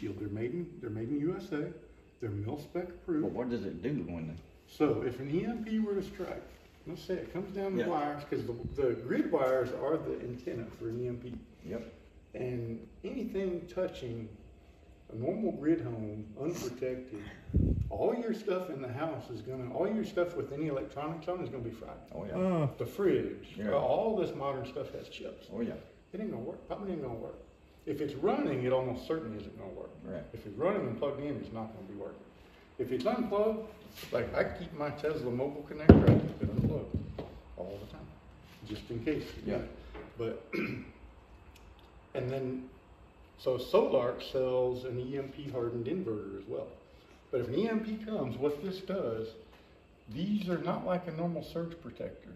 shield. They're made in USA. They're mil-spec approved. But what does it do when So if an EMP were to strike, let's say it comes down the wires, because the grid wires are the antenna for an EMP. Yep. And anything touching a normal grid home, unprotected, all your stuff in the house is all your stuff with any electronics on is gonna be fried. Oh yeah. The fridge, all this modern stuff has chips. Oh yeah. It ain't gonna work, probably ain't gonna work. If it's running, it almost certainly isn't gonna work. Right. If it's running and plugged in, it's not gonna be working. If it's unplugged, like I keep my Tesla mobile connector, I keep it unplugged all the time, just in case. Yeah. But, and then, so Solark sells an EMP hardened inverter as well. But if an EMP comes, what this does, these are not like a normal surge protector.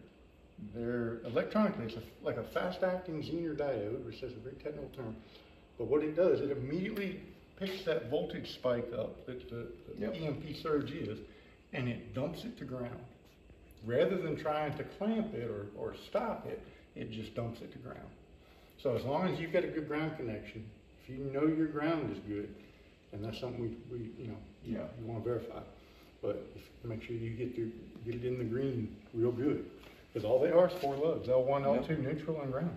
They're electronically, it's like a fast-acting Zener diode, which is a very technical term. But what it does, it immediately picks that voltage spike up that the EMP surge is, and it dumps it to ground. Rather than trying to clamp it or stop it, it just dumps it to ground. So as long as you've got a good ground connection, if you know your ground is good, and that's something you want to verify. But make sure you get it in the green real good. Because all they are is 4 lugs, L1, L2, neutral, and ground.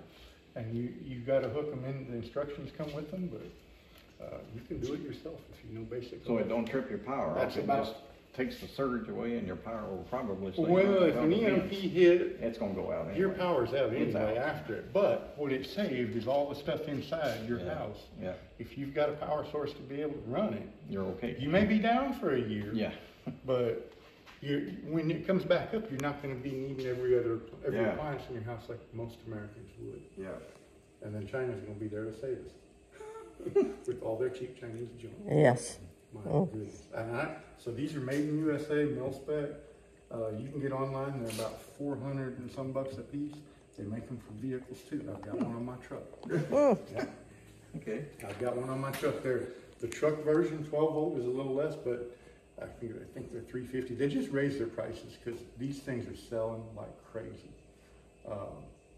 And you've got to hook them in, the instructions come with them, but you can do it yourself if you know basic. So it don't trip your power That's off. It about, just takes the surge away and your power will probably stay. Well, if an EMP hit, it's going to go out anyway. Your power's out anyway after it. But what it saved is all the stuff inside your house. Yeah. If you've got a power source to be able to run it, you're okay. You may be down for a year. Yeah. But when it comes back up, you're not going to be needing every appliance in your house like most Americans would. Yeah. And then China's going to be there to save us with all their cheap Chinese junk. Yes. My goodness. So these are made in USA, mil-spec. You can get online. They're about 400 and some bucks a piece. They make them for vehicles too. I've got one on my truck. Yeah. Okay. I've got one on my truck there. The truck version, 12 volt, is a little less, but I think they're $350. They just raised their prices because these things are selling like crazy.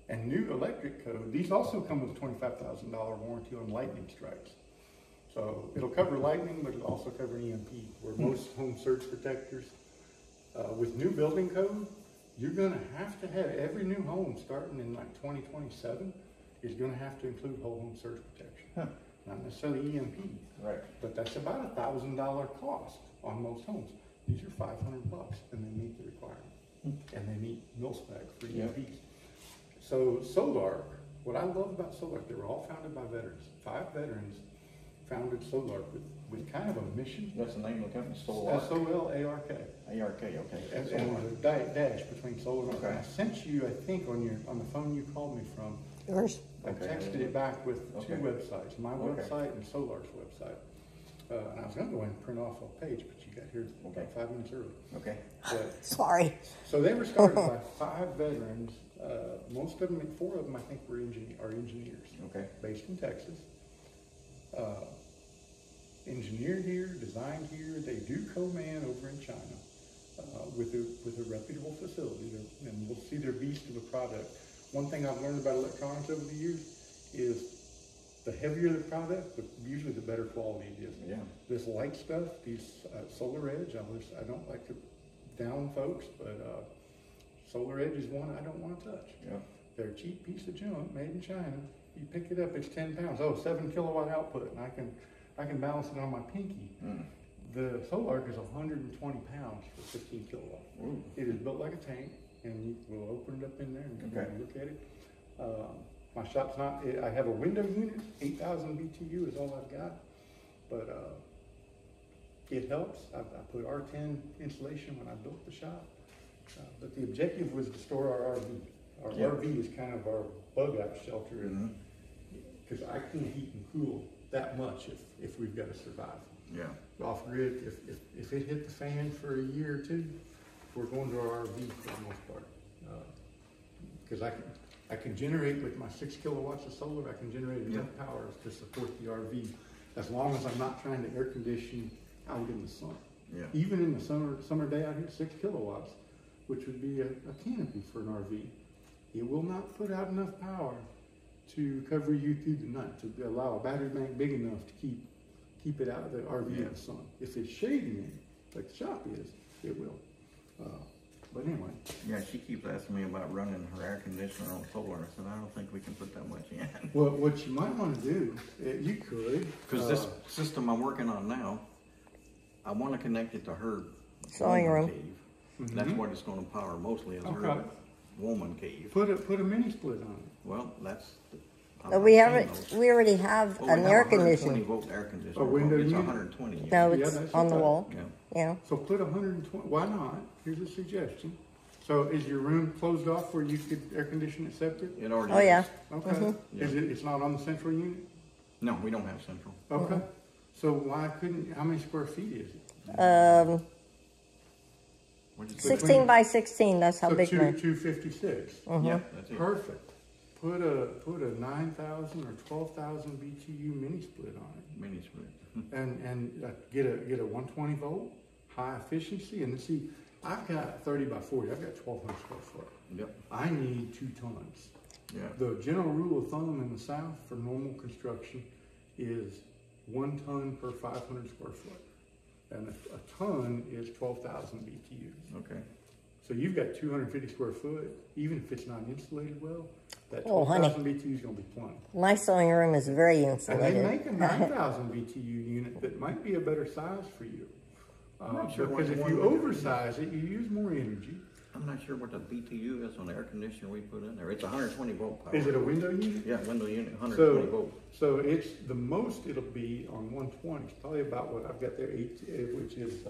And new electric code, these also come with a $25,000 warranty on lightning strikes. So it'll cover lightning, but it'll also cover an EMP, where most home surge protectors, with new building code, you're gonna have to have, every new home starting in like 2027 is gonna have to include whole home surge protection. Not necessarily EMP, right? But that's about $1,000 cost on most homes. These are $500 and they meet the requirement. And they meet mil-spec for EMPs. So Solark, what I love about Solark, they were all founded by veterans. 5 veterans founded Solark with kind of a mission. That's the name of the company, Solark? S-O-L-A-R-K. A-R-K, okay. And there's a dash between Solark. Okay. I sent you, I think, on the phone you called me from. Yours? I texted it back with 2 websites, my website and Solark's website. And I was going to go ahead and print off a page, but you got here about 5 minutes early. Okay. But, sorry. So they were started by 5 veterans. Most of them, 4 of them, I think, are engineers. Okay. Based in Texas. Engineered here, designed here. They do co-man over in China with a reputable facility, and we'll see their beast of a product. One thing I've learned about electronics over the years is the heavier the product, usually the better quality it is. Yeah. This light stuff, these Solar Edge, I don't like to down folks, but Solar Edge is one I don't want to touch. Yeah. They're a cheap piece of junk made in China. You pick it up, it's 10 pounds. Oh, 7 kilowatt output, and I can balance it on my pinky. The Solark is 120 pounds for 15 kilowatts. Ooh. It is built like a tank, and we'll open it up in there and look at it. My shop's not, I have a window unit, 8,000 BTU is all I've got, but it helps. I put R10 insulation when I built the shop, but the objective was to store our RV. Our RV is kind of our bug out shelter, because I can't heat and cool that much if we've got to survive. Yeah. Off grid, if it hit the fan for a year or 2, we're going to our RV for the most part, because I can generate with my 6 kilowatts of solar. I can generate enough power to support the RV, as long as I'm not trying to air condition out in the sun. Yeah. Even in the summer day out here, 6 kilowatts, which would be a canopy for an RV, it will not put out enough power to cover you through the night, to allow a battery bank big enough to keep keep it out of the RV in the sun. If it's shading it, like the shop is, it will. But anyway. Yeah, she keeps asking me about running her air conditioner on solar. I said, I don't think we can put that much in. Well, what you might want to do, you could. Because this system I'm working on now, I want to connect it to her sewing room cave. That's what it's going to power mostly is her woman cave. Put a mini split on it. Well, that's. we already have an air conditioner. 120 volt air conditioner. A window it's unit? 120. No, it's on the wall. Yeah. Yeah. So put 120. Why not? Here's a suggestion. So is your room closed off where you could air condition it separate? It already Oh, yeah. Okay. Is it? It's not on the central unit. No, we don't have central. Okay. So why couldn't? How many square feet is it? 16 by 16. That's how big my. 256. Yeah, that's it. Perfect. Put a 9,000 or 12,000 BTU mini split on it. Mini split. and get a 120 volt high efficiency. And see, I've got 30 by 40. I've got 1,200 square foot. Yep. I need 2 tons. Yeah. The general rule of thumb in the South for normal construction is 1 ton per 500 square foot. And a ton is 12,000 BTUs. Okay. So you've got 250 square foot, even if it's not insulated well, that Oh, honey. 12,000 BTU is going to be plenty. My sewing room is very And insulated. they make a 9,000 BTU unit that might be a better size for you. not sure Because what if the you one- oversize it, you use more energy. I'm not sure what the BTU is on the air conditioner we put in there. It's 120 volt power. Is it a window unit? Yeah, window unit, 120 volt. So it's the most it'll be on 120. It's probably about what I've got there, which is,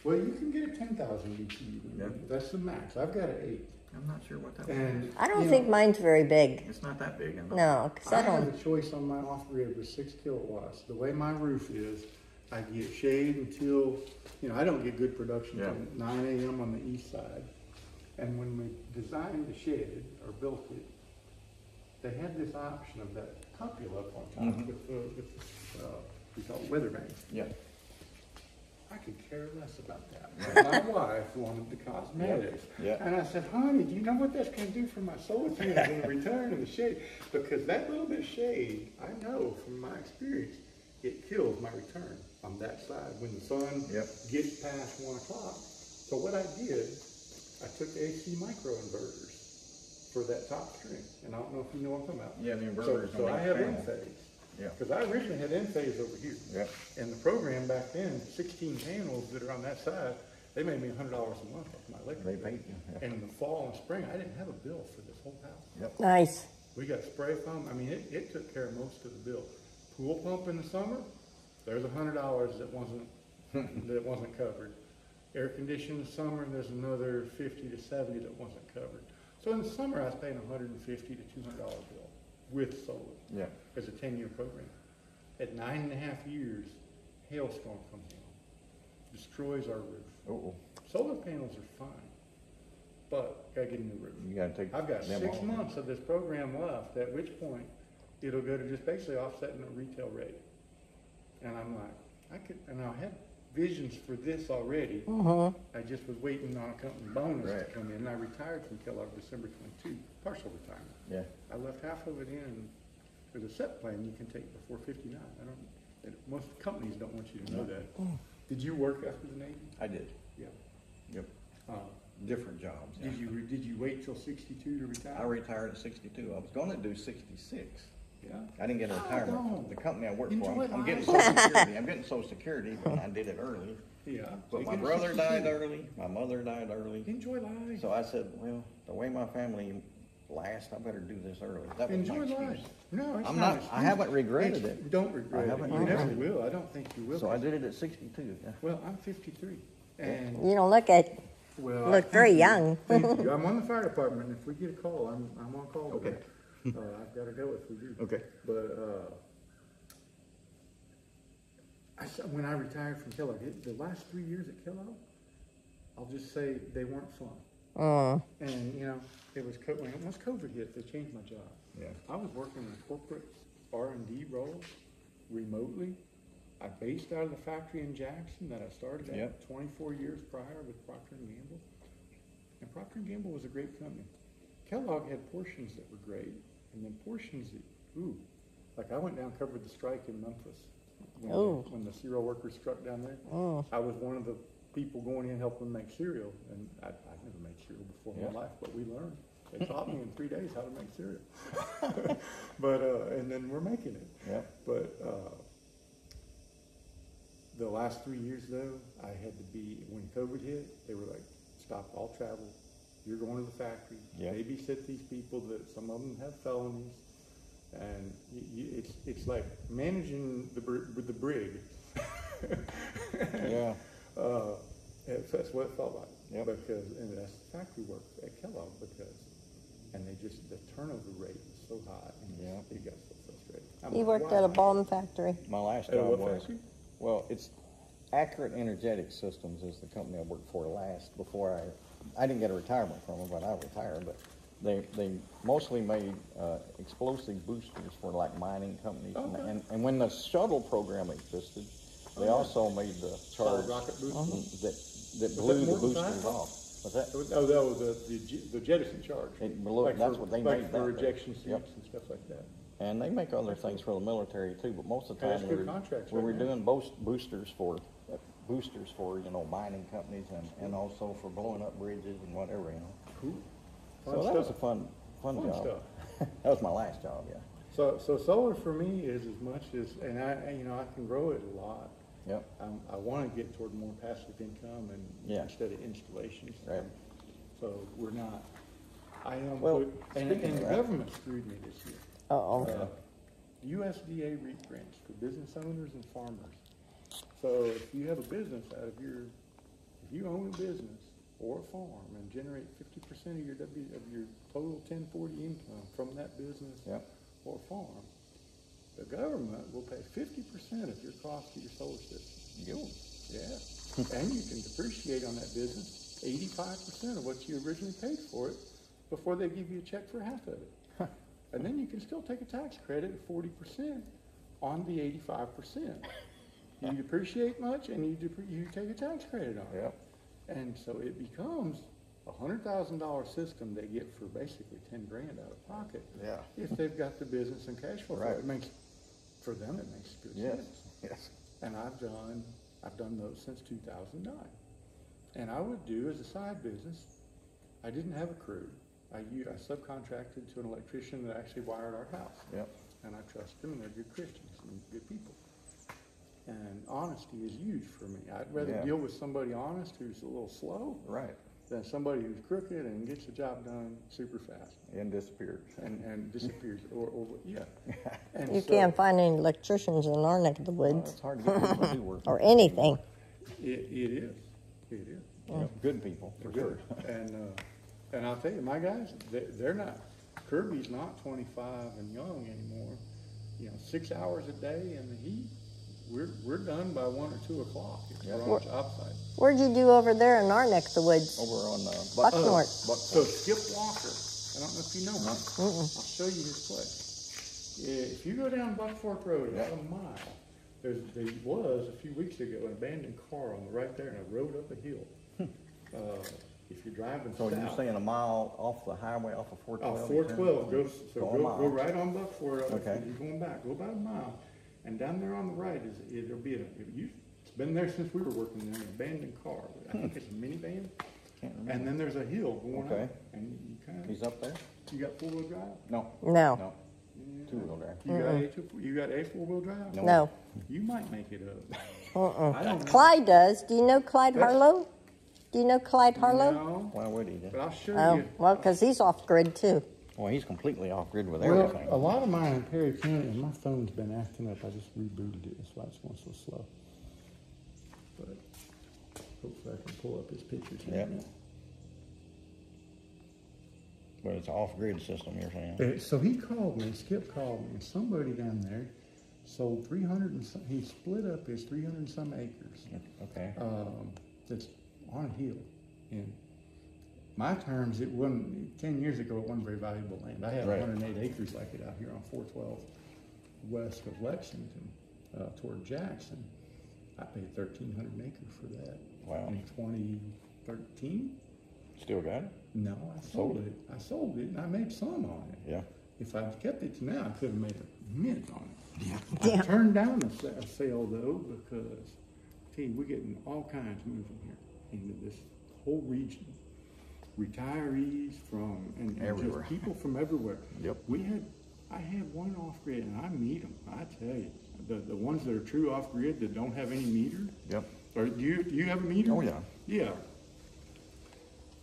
well, you can get a 10,000 BTU. Yeah. That's the max. I've got an 8. I'm not sure what that And is. I don't think mine's very big. It's not that big. No, because I I have don't. a choice on my off-grid with 6 kilowatts. The way my roof is, I get shade until, I don't get good production until 9 a.m. on the east side. And when we designed the shed, or built it, they had this option of that cupola up on top with we call it weather vane. Yeah. I could care less about that. My wife wanted the cosmetics. Yeah. And I said, honey, do you know what that's going to do for my solar panels in the return of the shade? Because that little bit of shade, I know from my experience, it kills my return on that side when the sun gets past 1 o'clock. So what I did, I took AC microinverters for that top string. And I don't know if you know what I'm talking about. Yeah, the inverters. So I have N-phase. Yeah. Because I originally had N-phase over here. Yeah. And the program back then, 16 panels that are on that side, they made me $100 a month off my electric They bill. paid you. Yeah. And in the fall and spring, I didn't have a bill for this whole house. Yep. Nice. We got spray foam. I mean, it took care of most of the bill. Pool pump in the summer, there's $100 that wasn't covered. Air conditioning in the summer, there's another 50 to 70 that wasn't covered. So in the summer, I was paying $150 to $200 bill with solar. Yeah. As a 10-year program. At 9.5 years, hailstorm comes in, destroys our roof. Oh. Solar panels are fine, but gotta get a new roof. You gotta take. I've got them 6 off. months of this program left, at which point it'll go to just basically offsetting the retail rate. And I'm like, and I had visions for this already. I just was waiting on a company bonus to come in. And I retired from Kellogg December 22, partial retirement. Yeah. I left half of it in. There's a set plan you can take before 59. Most companies don't want you to know that. Did you work after the Navy? I did. Yeah. Yep. Different jobs. Did you wait till 62 to retire? I retired at 62. I was going to do 66. Yeah. I didn't get a retirement. no. The company I work Enjoy for, I'm getting life. Social Security. I'm getting Social Security, but I did it early. Yeah. But You my get a brother 62. died early. My mother died early. Enjoy life. So I said, well, the way my family lasts, I better do this early. That was Enjoy my excuse. life. No, it's I'm not. not. I haven't regretted it. Don't regret I haven't it. You never regretted it. will. I don't think you will. So I did it at 62. Yeah. Well, I'm 53. And You don't look look very young. Thank you. I'm on the fire department. If we get a call, I'm on call today. Okay. I've got to go if we do. Okay. But when I retired from Kellogg, the last 3 years at Kellogg, I'll just say they weren't fun. And it was once COVID hit, they changed my job. Yeah. I was working in a corporate R&D role remotely. I based out of the factory in Jackson that I started at 24 years prior with Procter & Gamble. And Procter & Gamble was a great company. Kellogg had portions that were great, and then portions that, like I went down and covered the strike in Memphis when the cereal workers struck down there. I was one of the people going in helping make cereal, and I'd never made cereal before in my life, but we learned. They taught me in 3 days how to make cereal. But and then we're making it. Yeah. But the last 3 years though, I had to be, when COVID hit, they were like, stop all travel. You're going to the factory. Yeah. Babysit these people that some of them have felonies, and it's like managing the brig. Yeah. That's what it felt like. Yep. Because, and that's factory work at Kellogg, because, and they just, the turnover rate was so high, and Yeah. it got so frustrating. He worked at a bomb factory. My last At a job what was, factory? well, it's Accurate Energetic Systems is the company I worked for last before I didn't get a retirement from them, but I retired. But they mostly made explosive boosters for like mining companies. Okay. And when the shuttle program existed, they also made the charge Solid rocket boosters? that blew the Morton boosters Science? off. What's that? Oh, that was the jettison charge. It blew, Like that's for, what they like made. for that day. ejection seats Yep. and stuff like that. And they make other things for the military too, but most of the That's time good contracts we right were now. doing boosters for mining companies and also for blowing up bridges and whatever, Cool. So that was a fun job. Stuff. That was my last job, yeah. So solar for me is as much as, and I can grow it a lot. Yep. I want to get toward more passive income and instead of installations. Right. So we're not. I am. Well, and speaking of the that- government screwed me this year. Uh-oh. USDA REAP grants for business owners and farmers. So if you have a business if you own a business or a farm and generate 50% of your total 1040 income from that business Yep. or farm, the government will pay 50% of your cost to your solar system. Yeah. And you can depreciate on that business 85% of what you originally paid for it before they give you a check for half of it. And then you can still take a tax credit of 40% on the 85%. You depreciate much, and you take a tax credit on it. Yep. And so it becomes a $100,000 system they get for basically 10 grand out of pocket. Yeah. If they've got the business and cash flow. Right. It makes, for them, it makes good Yes. sense. Yes. And I've done those since 2009. And I would do as a side business. I didn't have a crew. I subcontracted to an electrician that actually wired our house. Yep. And I trust them, and they're good Christians and good people. And honesty is huge for me. I'd rather deal with somebody honest who's a little slow Right. than somebody who's crooked and gets the job done super fast And disappeared. and disappears. And You so can't find any electricians in our neck of the woods It's hard to get people to do work. or anything. It is. It is. Yep. Good people, for They're sure. good. And I'll tell you, my guys, they're not. Kirby's not 25 and young anymore. 6 hours a day in the heat. We're done by 1 or 2 o'clock if we're on a job site. Where'd you do over there in our neck of the woods? Over on Bucknort. So Skip Walker, I don't know if you know him. I'll show you his place. If you go down Buck Fork Road about a mile, there was a few weeks ago an abandoned car on the right there, and I rode up a hill. If you're driving So south, you're saying a mile off the highway, off of 412? 412 Go a mile. go right on Buck Fork. Okay. You're going back, go about a mile, and down there on the right it'll be it's been there since we were working there, an abandoned car. I think it's a minivan. Can't remember. And then there's a hill going Okay. up, and He's up there? you got 4-wheel drive. No. No. No. Two-wheel drive. You got a 4-wheel drive. No. You might make it up. I don't know. Clyde does. Do you know Clyde Harlow? Do you know Clyde Harlow? No, Why would he? but I'll show Oh, you. well, because he's off grid too. Well, he's completely off grid with Well, everything. a lot of mine in Perry County, and my phone's been acting up. I just rebooted it. That's why it's going so slow. But hopefully I can pull up his pictures here. Yep. But it's an off-grid system, you're saying? So he called me, Skip called me, and somebody down there sold 300 and some, he split up his 300 and some acres. Okay. That's on a hill. In my terms, it wasn't, 10 years ago, it wasn't very valuable land. I have Right. 108 acres like it out here on 412 west of Lexington, toward Jackson. I paid $1,300 an acre for that. Wow. In 2013? Still got it? No, I sold it. I sold it and I made some on it. Yeah. If I'd kept it to now, I could have made a mint on it. I turned down a sale though because, see, we're getting all kinds moving here into this whole region. Retirees from and Everywhere. just people from everywhere. Yep. I had one off grid, and I meet them. I tell you, the ones that are true off grid that don't have any meter. Yep. Or do you have a meter? Oh, yeah. Yeah.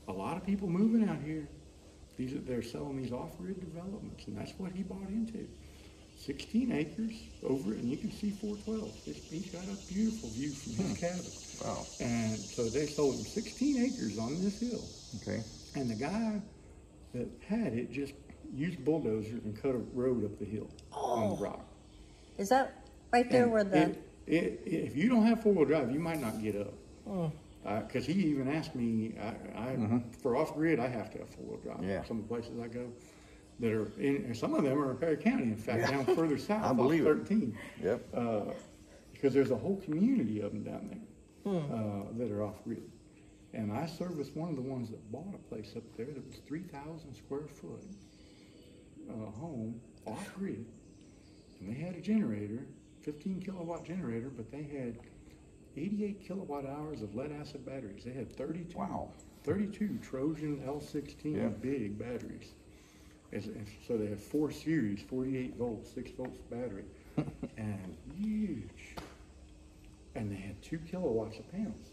A lot of people moving out here. They're selling these off grid developments, and that's what he bought into. 16 acres over, and you can see 412. He's got a beautiful view from his cabin. Wow. And so they sold him 16 acres on this hill. Okay. And the guy that had it just used a bulldozer and cut a road up the hill on the rock. Is that right there And where the? if you don't have four-wheel drive, you might not get up. Because he even asked me, for off-grid, I have to have four-wheel drive. Yeah. Some of the places I go that are in, some of them are in Perry County, in fact, down further south, I believe off it. 13. Yep. Because there's a whole community of them down there that are off-grid. And I serviced one of the ones that bought a place up there that was 3,000 square foot home off-grid. And they had a generator, 15 kilowatt generator, but they had 88 kilowatt hours of lead acid batteries. They had 32, Wow. 32 Trojan L16 Yeah. big batteries. So they had 4 series, 48 volts, 6 volts battery, and huge. And they had 2 kilowatts of panels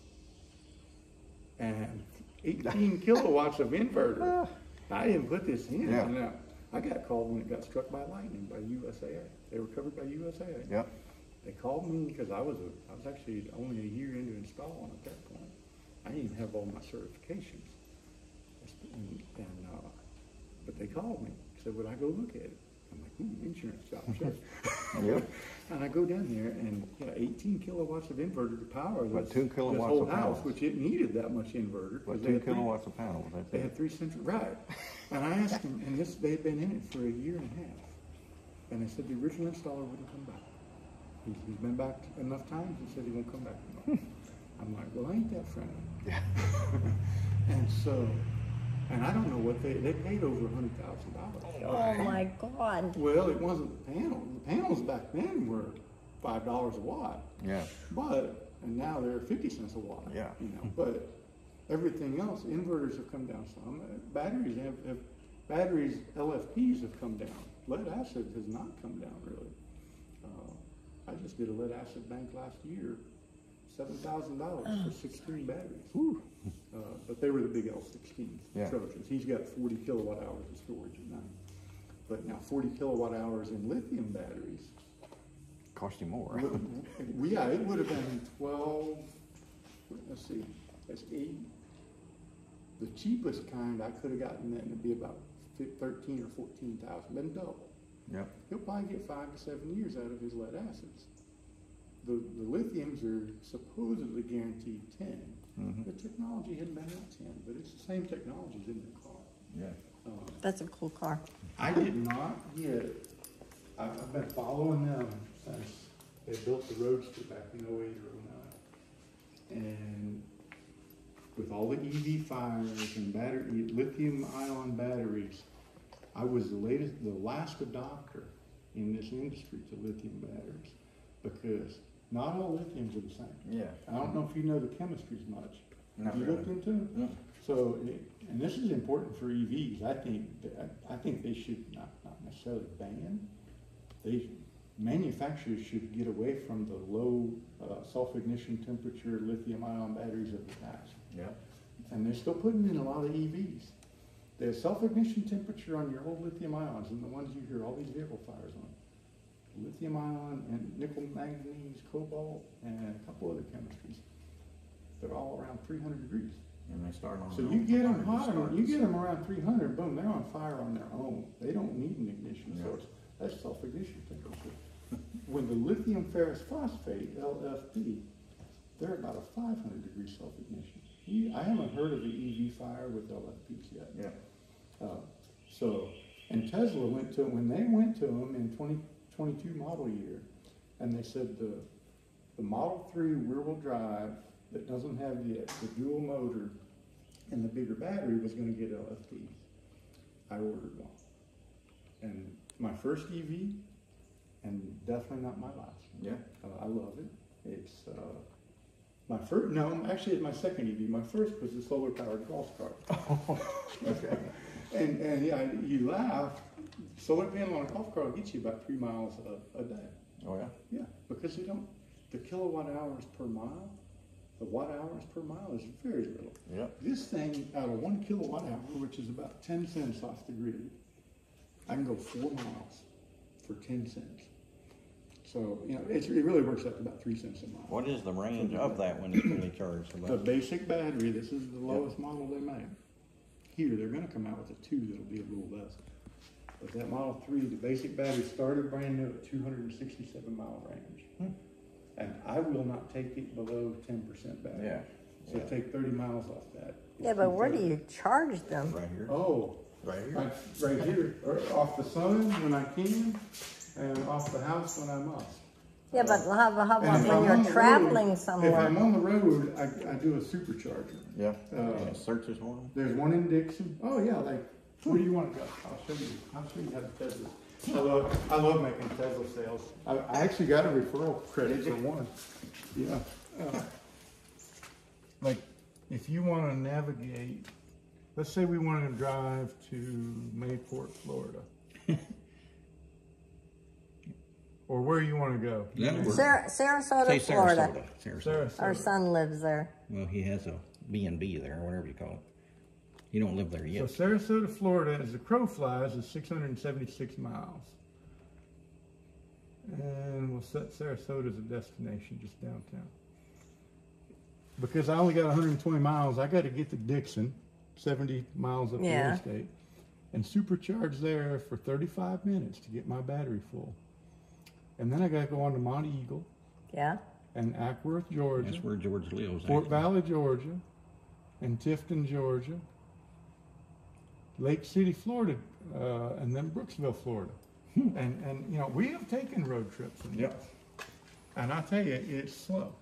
and 18 kilowatts of inverter. I didn't put this in. Yeah. And, I got called when it got struck by lightning by USAA. They were covered by USAA. Yep. They called me because I was actually only a year into installing at that point. I didn't even have all my certifications. But they called me, said, would I go look at it? I'm like, insurance job, sure. Yep. And I go down there and 18 kilowatts of inverter to power But this, 2 this kilowatts whole of house, panels. which it needed that much inverter. 'cause What, they 2 had three- kilowatts a panel? That's They it. had 3 central, right. And I asked them, and they'd been in it for a year and a half. And they said the original installer wouldn't come back. He's been back enough times, he said he won't come back anymore. I'm like, well, ain't that friendly? Yeah. And so, and I don't know what they paid over $100,000. Oh my God! Well, it wasn't the panel. The panels back then were $5 a watt. Yeah. And now they're 50 cents a watt. Yeah. But everything else, inverters have come down some. Batteries, LFPs have come down. Lead acid has not come down really. I just did a lead acid bank last year, $7,000 for 16 batteries. But they were the big L16s, Yeah. Trojans. He's got 40 kilowatt hours of storage at night. But now 40 kilowatt hours in lithium batteries, Cost you more. yeah, it would have been 12, let's see, that's 8. The cheapest kind, I could have gotten that, and it'd be about 13 or 14,000, then double. Yep. He'll probably get 5 to 7 years out of his lead acids. The lithiums are supposedly guaranteed 10. The technology hadn't been out 10, but it's the same technology as in the car. Yeah. That's a cool car. I did not get, I've been following them since they built the Roadster back in 08 or 09. And with all the EV fires and lithium ion batteries, I was the last adopter in this industry to lithium batteries, because not all lithiums are the same. Yeah. I don't know if you know the chemistries much. Not Have you looked really. into them? No. So, and this is important for EVs. I think they should not necessarily ban. Manufacturers should get away from the low self-ignition temperature lithium-ion batteries of the past. Yeah. And they're still putting in a lot of EVs. The self-ignition temperature on your old lithium ions and the ones you hear all these vehicle fires on, lithium ion and nickel manganese, cobalt, and a couple other chemistries, they're all around 300 degrees. And they start on. So you get them hot, you get them around 300, boom, they're on fire on their own. They don't need an ignition source. That's self-ignition temperature. When the lithium ferrous phosphate, LFP, they're about a 500 degree self-ignition. I haven't heard of an EV fire with LFPs yet. Yeah. And Tesla went to, when they went to them in 2022 model year, and they said the Model 3 rear-wheel drive that doesn't have the dual motor and the bigger battery was going to get LFPs. I ordered one. And my first EV, and definitely not my last. Yeah. I love it. It's my first. No, actually, it's my second EV. My first was a solar powered golf cart. Okay. And yeah, you laugh. Solar panel on a golf cart will get you about 3 miles a day. Oh yeah. Yeah, because you don't. The kilowatt hours per mile, the watt hours per mile is very little. Yeah. This thing, out of 1 kilowatt hour, which is about 10 cents off the grid, I can go 4 miles for 10 cents. So, you know, it really works out to about 3 cents a mile. What is the range of that when it's fully charged? The basic battery, this is the lowest model they make. Here, they're gonna come out with a 2 that'll be a little less. But that Model 3, the basic battery started brand new at 267 mile range. And I will not take it below 10% battery. Yeah. So take 30 miles off that. Yeah, but where do you charge them? Right here. Oh, Right here. right here, or off the sun when I can, and off the house when I must. Yeah, but how about And if when I'm you're on the traveling road- somewhere? If I'm on the road, I do a supercharger. Yeah. And it searches for them. There's one in Dixon. Oh yeah, like, where do you want to go? I'll show you. I'll show you how to Tesla. I love making Tesla sales. I actually got a referral credit for one. Yeah. Like, if you want to navigate, let's say we wanted to drive to Mayport, Florida. Or where you want to go. That'll work. Sarasota, Say Florida. Sarasota. Our son lives there. Well, he has a B&B there, whatever you call it. You don't live there yet. So Sarasota, Florida, as the crow flies, is 676 miles. And we'll set Sarasota as a destination just downtown. Because I only got 120 miles, I got to get to Dixon, 70 miles up the interstate, and supercharge there for 35 minutes to get my battery full. And then I got to go on to Monte Eagle. Yeah. And Ackworth, Georgia. That's where George lives. Fort actually. Valley, Georgia. And Tifton, Georgia. Lake City, Florida, and then Brooksville, Florida. And you know, we have taken road trips in this. And I tell you, it's slow.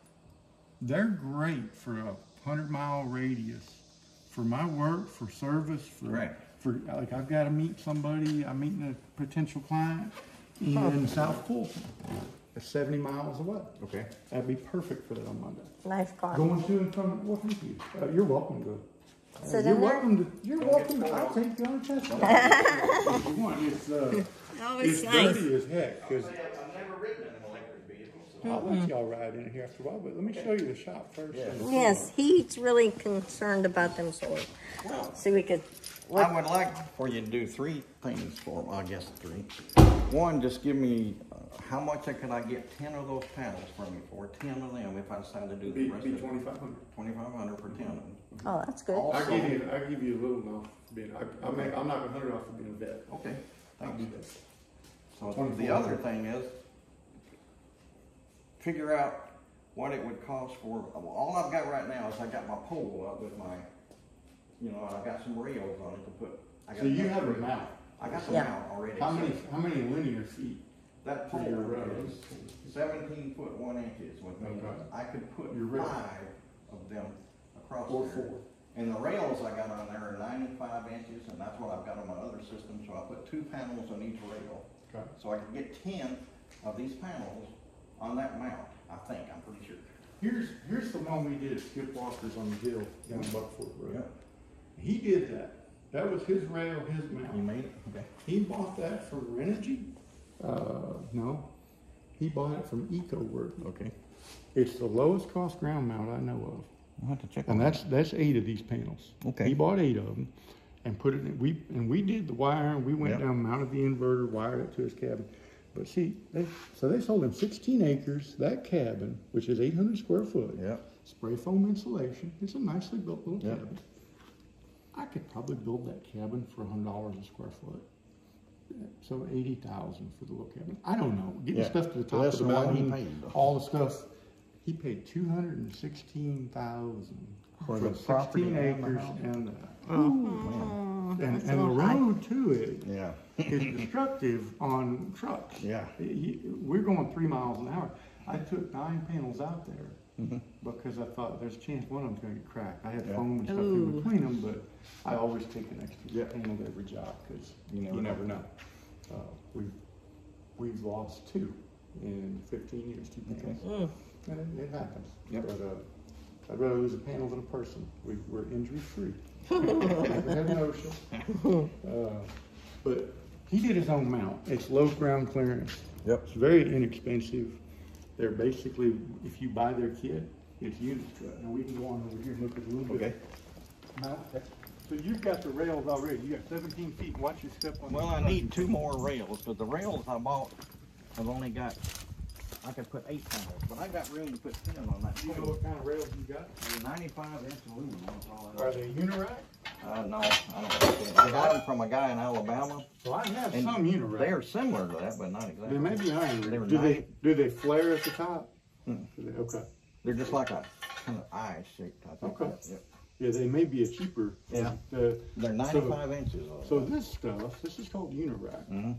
They're great for a 100-mile radius. For my work, for service, for like I've got to meet somebody, I'm meeting a potential client in South Fulton. It's 70 miles away. Okay. That'd be perfect for that on Monday. Nice car. Going to and from, well, thank you. You're welcome to. Sit You're in there? welcome to. You're welcome to. I'll take you on a test drive. If you want. It's Oh, it's nice. dirty as heck. Cause I've never ridden in an electric vehicle. So. I'll let y'all ride in here after a while. But let me show you the shop first. Yeah. Yes, he's really concerned about them solar. So we could. I would like for you to do 3 things for them. I guess 3. One, just give me how much can I get 10 of those panels from you for? 10 of them if I decide to do the rest Be of it. 2,500. 2,500 for 10 of them. Oh, that's good. Also, I give you a little off being. I'm not 100 off for being a vet. Okay. I'll Thanks. do that. So 24. the other thing is figure out what it would cost for. All I've got right now is I got my pole up with my, you know, I got some rails on it to put. I got So you have a mount. I got the Yeah. mount already. How many linear feet? That for pole your road? is 17 foot 1 inches, which means Okay. I could put Your rail. 5 of them across Or there. 4. And the rails I got on there are 95 inches, and that's what I've got on my other system. So I put 2 panels on each rail. Okay. So I could get 10 of these panels on that mount, I think, I'm pretty sure. Here's the one we did at Skip Walker's on the hill down Buckford Road. Yeah. He did that. That was his rail, his You mount. made it? Okay. He bought that from Renogy? No. He bought it from EcoWork. Okay. It's the lowest cost ground mount I know of. I'll have to check And on that's 8 of these panels. Okay. He bought 8 of them and put it in. We did the wiring. We went Yep. down, mounted the inverter, wired it to his cabin. But see, they sold him 16 acres, that cabin, which is 800 square foot. Yep. Spray foam insulation. It's a nicely built little Yep. cabin. I could probably build that cabin for $100 a square foot. So 80,000 for the little cabin. I don't know. Getting Yeah. stuff to the top Less of the than what he mountain, paid. all the stuff. He paid $216,000 For the property 16 and the acres house? and Oh, and that's a the little high. road to it Yeah. is destructive on trucks. Yeah. We're going 3 miles an hour. I took 9 panels out there because I thought there's a chance one of them's going to get cracked. I had Yeah. foam and stuff Ooh. in between them, but I always take an extra panel to every job because you never know. we've lost 2 in 15 years, 2 panels. And it happens. Yep. But I'd rather lose a panel than a person. We're injury free. Never had an OSHA. But he did his own mount. It's low ground clearance. Yep. It's very inexpensive. They're basically, if you buy their kit, it's Unistrut. Now we can go on over here and look at a little bit. Mount. So you've got the rails already. You got 17 feet. Watch your step on. Well, I need 2 more rails, but the rails I bought, I've only got, I could put 8 panels, but I got room to put 10 on that. Do you know what kind of rails you got? They're 95-inch aluminum. That's all I Are know. they Unirac? No, I don't think so. I got them from a guy in Alabama. Well, I have And some Unirac. They're similar to that, but not exactly. They may be iron. They were Do they flare at the top? Okay. They're just like a kind of eye shaped, I think. Okay. Yep. Yeah, they may be a cheaper. Yeah. They're 95 inches. So this stuff, this is called Unirac, and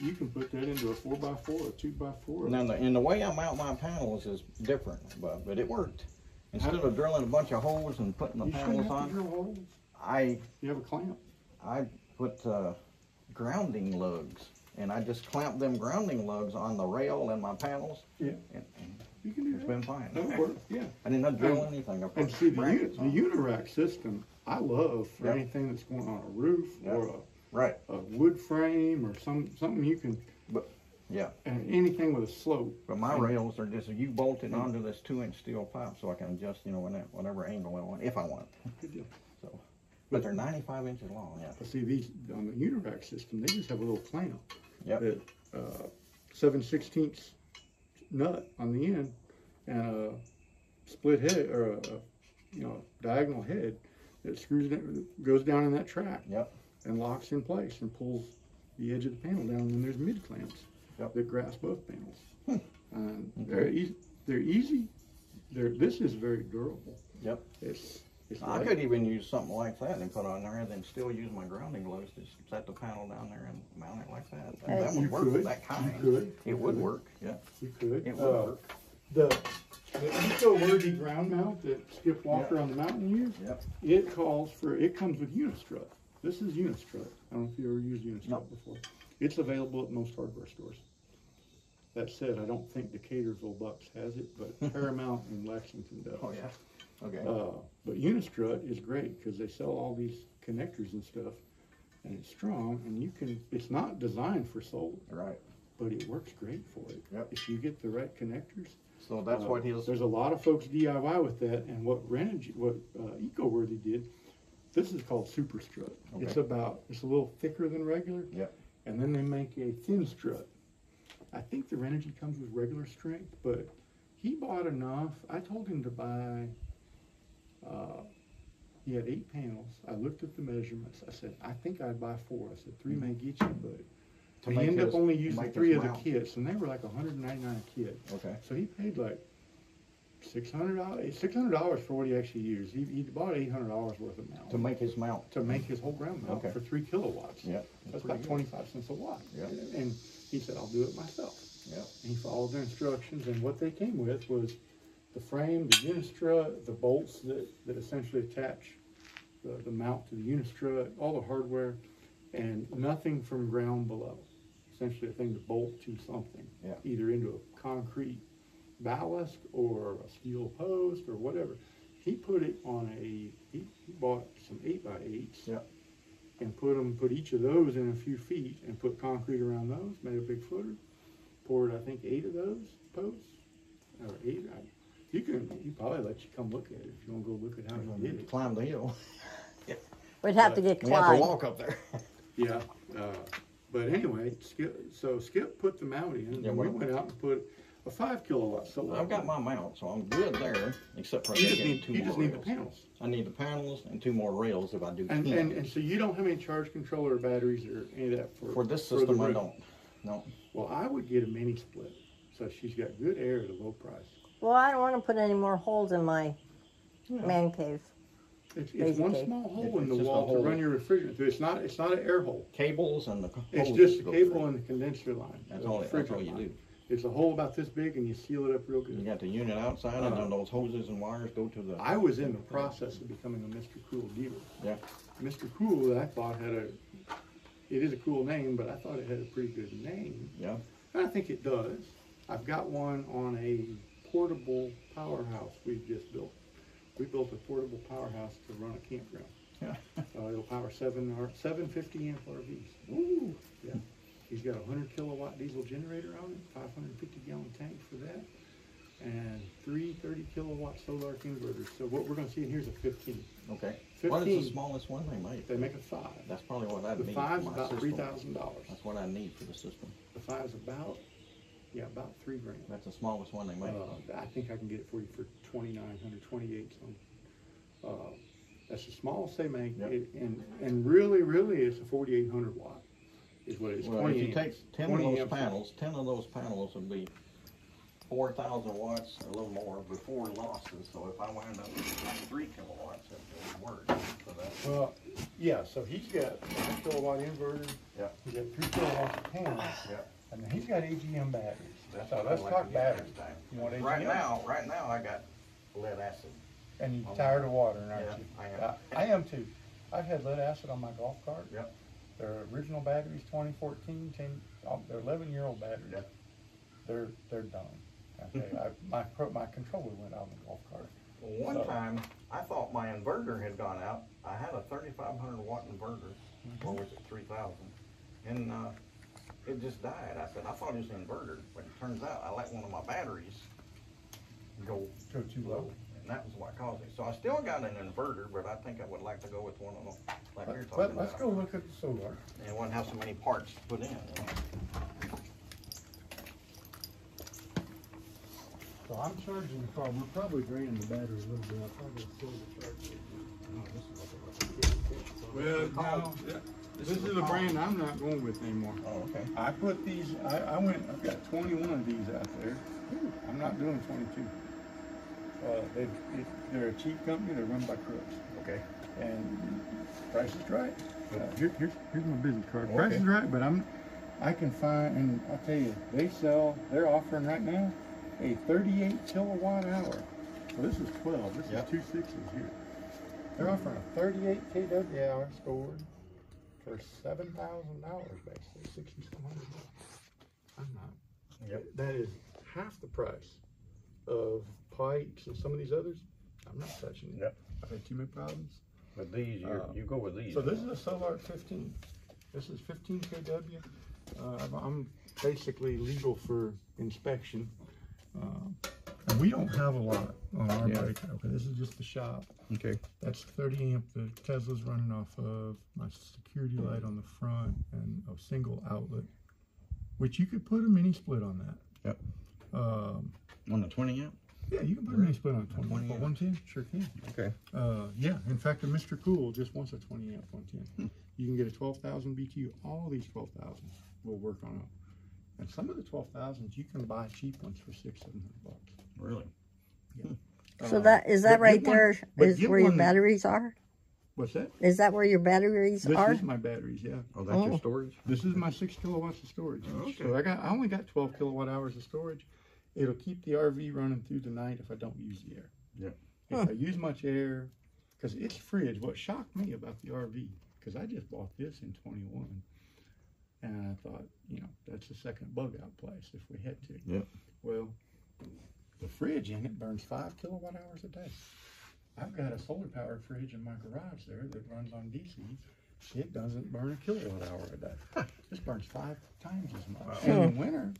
you can put that into a 4x4 or 2x4. Now, and the way I mount my panels is different, but it worked. Instead of drilling a bunch of holes and putting the You panels shouldn't have to on, drill holes. You have a clamp. I put grounding lugs, and I just clamp them grounding lugs on the rail and my panels. Yeah. And You can do it's that. been fine. That'll work. Yeah. I didn't have to drill anything. I put And see, the brackets on. Unirac system, I love for Yep. anything that's going on a roof Yep. or Right. a wood frame or something you can, But yeah. and anything with a slope. But my rails are just you bolt it onto this 2-inch steel pipe, so I can adjust, whatever angle I want, if I want. Good deal. So, but they're 95 inches long. Yeah. But see, these on the Unirac system, they just have a little clamp. Yep. That 7/16 nut on the end and a split head or a diagonal head that screws it, goes down in that track. Yep. And locks in place and pulls the edge of the panel down. And then there's mid clamps that grasp both panels. And they're easy. This is very durable. Yep. It's I could even use something like that and put on there, and then still use my grounding lugs to set the panel down there and mount it like that. That You would work could. for that kind. You could. It would work. Yeah. You could. It would work. The eco-worthy ground mount that Skip Walker on the mountain used, Yep. it comes with Unistrut. This is Unistrut. I don't know if you ever used Unistrut before. It's available at most hardware stores. That said, I don't think Decaturville Bucks has it, but Paramount and Lexington does. Oh yeah. Okay. But Unistrut is great because they sell all these connectors and stuff, and it's strong, and it's not designed for solar, Right. but it works great for it. Yep. If you get the right connectors. So that's what his. There's a lot of folks DIY with that, and what EcoWorthy did, this is called Super Strut. Okay. It's a little thicker than regular. Yep. And then they make a thin strut. I think the Renogy comes with regular strength, but he bought enough. I told him to buy. He had 8 panels. I looked at the measurements. I said, I think I'd buy 4. I said 3 may get you, but he ended up only using 3 of the kits, and they were like $199 a kit. Okay. So he paid like $600 for what he actually used. He bought $800 worth of mount To make his mount. to make his whole ground mount Okay. for 3 kilowatts. Yeah. That's about 25 cents a watt. Yeah. And he said, I'll do it myself. Yeah. And he followed their instructions, and what they came with was the frame, the Unistrut, the bolts that essentially attach the mount to the Unistrut, all the hardware, and nothing from ground below. Essentially a thing to bolt to something, either into a concrete ballast or a steel post or whatever. He put it on he bought some 8x8s and put each of those in a few feet and put concrete around those, made a big footer, poured I think 8 of those posts, or 8. He probably let you come look at it if you want to go look at how he did it. Climb the hill. We'd have to get We have to Clyde. walk up there. Yeah, but anyway, Skip put the mount in, Yeah, and we well- went out and put a 5 kilowatt solar. I've got my mount, so I'm good there, except for I You gotta just get need, 2 you more just need the rails. panels. I need the panels and 2 more rails if I do. And so you don't have any charge controller or batteries or any of that For this the system, I room. don't. No. Well, I would get a mini split, so she's got good air at a low price. Well, I don't want to put any more holes in my man cave. It's one Basically. small hole It's in the just a wall to hole. run your refrigerant through. It's not an air hole. Cables and the It's hose just a go cable through. and the condenser line. That's the all you refrigerant line. do. It's a hole about this big, and you seal it up real You good. got the unit outside, and then those hoses and wires go to the. I was in the process of becoming a Mr. Cool dealer. Yeah. Mr. Cool, I thought it is a cool name, but I thought it had a pretty good name. Yeah. I think it does. I've got one on a portable powerhouse we've just built. We built a portable powerhouse to run a campground. Yeah. It'll power 750 amp RVs. Ooh. Yeah. He's got a 100 kilowatt diesel generator on it, 550 gallon tank for that, and 3 30 kilowatt solar inverters. So what we're going to see in here is a 15. Okay. 15. What is the smallest one they make? They make a 5. That's probably what I'd The need. 5's for my about system. $3,000. That's what I need for the system. The 5's about $3 grand. That's the smallest one they make. I think I can get it for you for 2,900, 28 something. That's the smallest they make, Yep. and really it's a 4,800 watt is what it is. Well, if you take 10 of 20 those amps. panels, 10 of those panels would be 4,000 watts, a little more, before losses. So if I wound up with 3 kilowatts, that would work for that. Well, yeah, so he's got a 1 kilowatt inverter. Yeah. He's got 3 kilowatts of panels. Yeah. And then he's got AGM batteries. That's So what let's I'd like talk to get batteries. next time. You want AGM? Right now I got lead acid. And you're tired of watering, aren't Yeah, you? I am. I am too. I've had lead acid on my golf cart. Yep. Their original batteries, 2014, they're 11-year-old batteries. Yep. They're done. Okay, my controller went out on the golf cart. Well, one time, I thought my inverter had gone out. I had a 3,500 watt inverter, or was it 3,000? And it just died. I said, I thought it was the inverter, but it turns out I let one of my batteries go Too low. and that was what caused it. So I still got an inverter, but I think I would like to go with one of them, like you're talking Let's about. go look at the solar. And it wouldn't have so many parts to put in. You know? So I'm charging the car. We're probably draining the battery a little bit. I'll probably slow the charge. Well, no, this is a brand I'm not going with anymore. Oh, okay. I put these, I've got 21 of these out there. I'm not doing 22. They're a cheap company. They're run by crooks. Okay. And price is right. Here's my business card. Okay. Price is right, but I can find, and I'll tell you, they're offering right now a 38 kilowatt hour. So this is 12. This Yep. is 2 6s here. They're offering a 38 kW hour stored for $7,000 basically, 6,700. I'm not. Yep. That is half the price of Pikes and some of these others. I'm not touching it. Yep. I've had too many problems. But these, you go with these. So this is a Solar 15. This is 15 kW. I'm basically legal for inspection. And we don't have a lot on our bike. Okay, this is just the shop. Okay. That's 30 amp the Tesla's running off of, my security light on the front, and a single outlet, which you could put a mini split on that. Yep. On the 20 amp? Yeah, you can put a mini split on a 20 amp. 20 amp. 110? Sure can. Okay. Yeah, in fact, Mr. Cool just wants a 20 amp 110. You can get a 12,000 BTU. All these 12,000s will work on it. And some of the 12,000s you can buy cheap ones for $600-700. Really? Yeah. So that is that but right get one- there but is get where your one- batteries are? What's that? Is that where your batteries This are? is my batteries, yeah. Oh, that's your storage? This is my 6 kilowatts of storage. Okay. So I only got 12 kilowatt hours of storage. It'll keep the RV running through the night if I don't use the air. Yeah. If I use much air, because it's fridge. What shocked me about the RV, because I just bought this in 21, and I thought, that's the second bug out place if we had to. Yeah. Well, the fridge in it burns 5 kilowatt hours a day. I've got a solar powered fridge in my garage there that runs on DC. It doesn't burn a kilowatt hour a day. This burns 5 times as much. And in winter,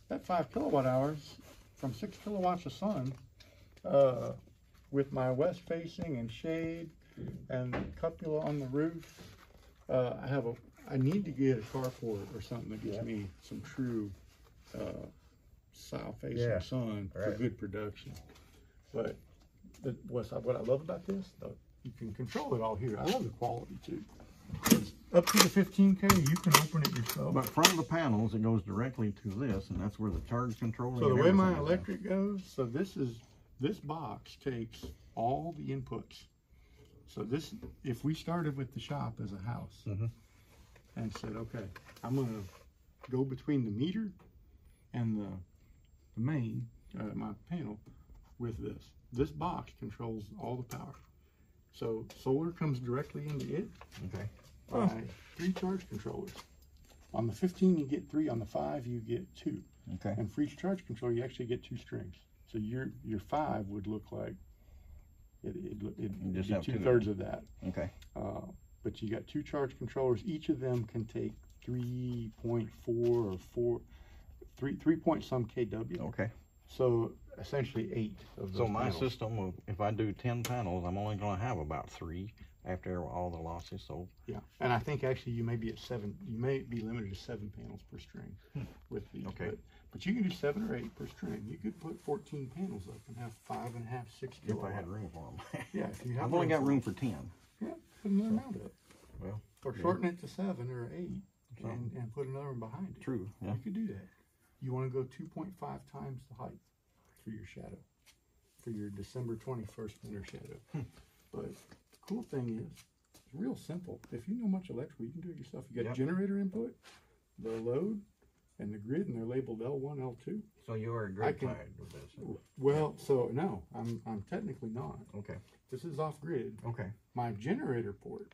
that 5 kilowatt hours from 6 kilowatts of sun, with my west facing and shade and cupola on the roof, I need to get a carport or something that gives me some true south facing sun for good production. But what I love about this, you can control it all here. I love the quality too. It's up to the 15K, you can open it yourself. But from the panels, it goes directly to this, and that's where the charge controller. So the and way my everything is. electric goes, so this box takes all the inputs. So this, if we started with the shop as a house and said, okay, I'm gonna go between the meter and the main, my panel with this. This box controls all the power. So solar comes directly into it by 3 charge controllers. On the 15 you get 3, on the 5 you get 2. Okay. And for each charge controller, you actually get 2 strings. So your 5 would look like it'd just be have 2 2/3 of that. Okay. But you got 2 charge controllers. Each of them can take 3.4 or 3 point some kW. Okay. So essentially 8 of those. So my panels. system, if I do 10 panels, I'm only going to have about 3 after all the losses. So yeah, and I think actually you may be at 7. You may be limited to 7 panels per string with these. Okay. But you can do 7 or 8 per string. You could put 14 panels up and have 5.5, 6 if kilowatt. I had room for them. Yeah, if you have. I've only got room for 10. Yeah, put another mount up. Well, Or yeah. shorten it to 7 or 8 and put another one behind it. True. Yeah. You could do that. You want to go 2.5 times the height for your shadow, for your December 21st winter shadow. But the cool thing is, it's real simple. If you know much electrical, you can do it yourself. You got generator input, the load, and the grid, and they're labeled L1, L2. So you're grid tied with this? Well, so no, I'm technically not. Okay. This is off grid. Okay. My generator port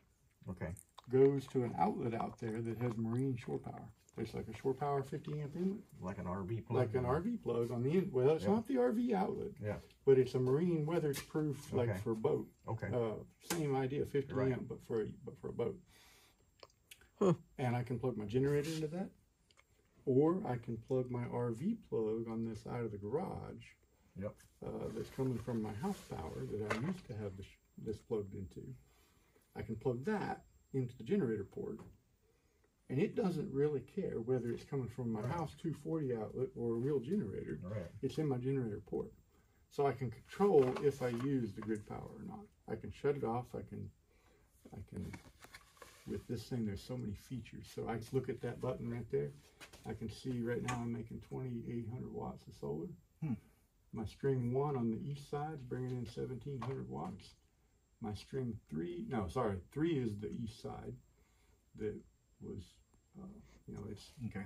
Okay. goes to an outlet out there that has marine shore power. It's like a shore power 50 amp inlet. Like an RV plug? Like an RV plug on the end. Well, it's not the RV outlet. Yeah. But it's a marine weatherproof, like Okay. for a boat. Okay. Same idea, 50 Right. amp, but for a boat. And I can plug my generator into that, or I can plug my RV plug on this side of the garage. Yep. That's coming from my house power that I used to have this plugged into. I can plug that into the generator port, and it doesn't really care whether it's coming from my house 240 outlet or a real generator. Right. It's in my generator port. So I can control if I use the grid power or not. I can shut it off. I can, with this thing, there's so many features. So I look at that button right there. I can see right now I'm making 2,800 watts of solar. My string 1 on the east side is bringing in 1,700 watts. My string 3 is the east side that was,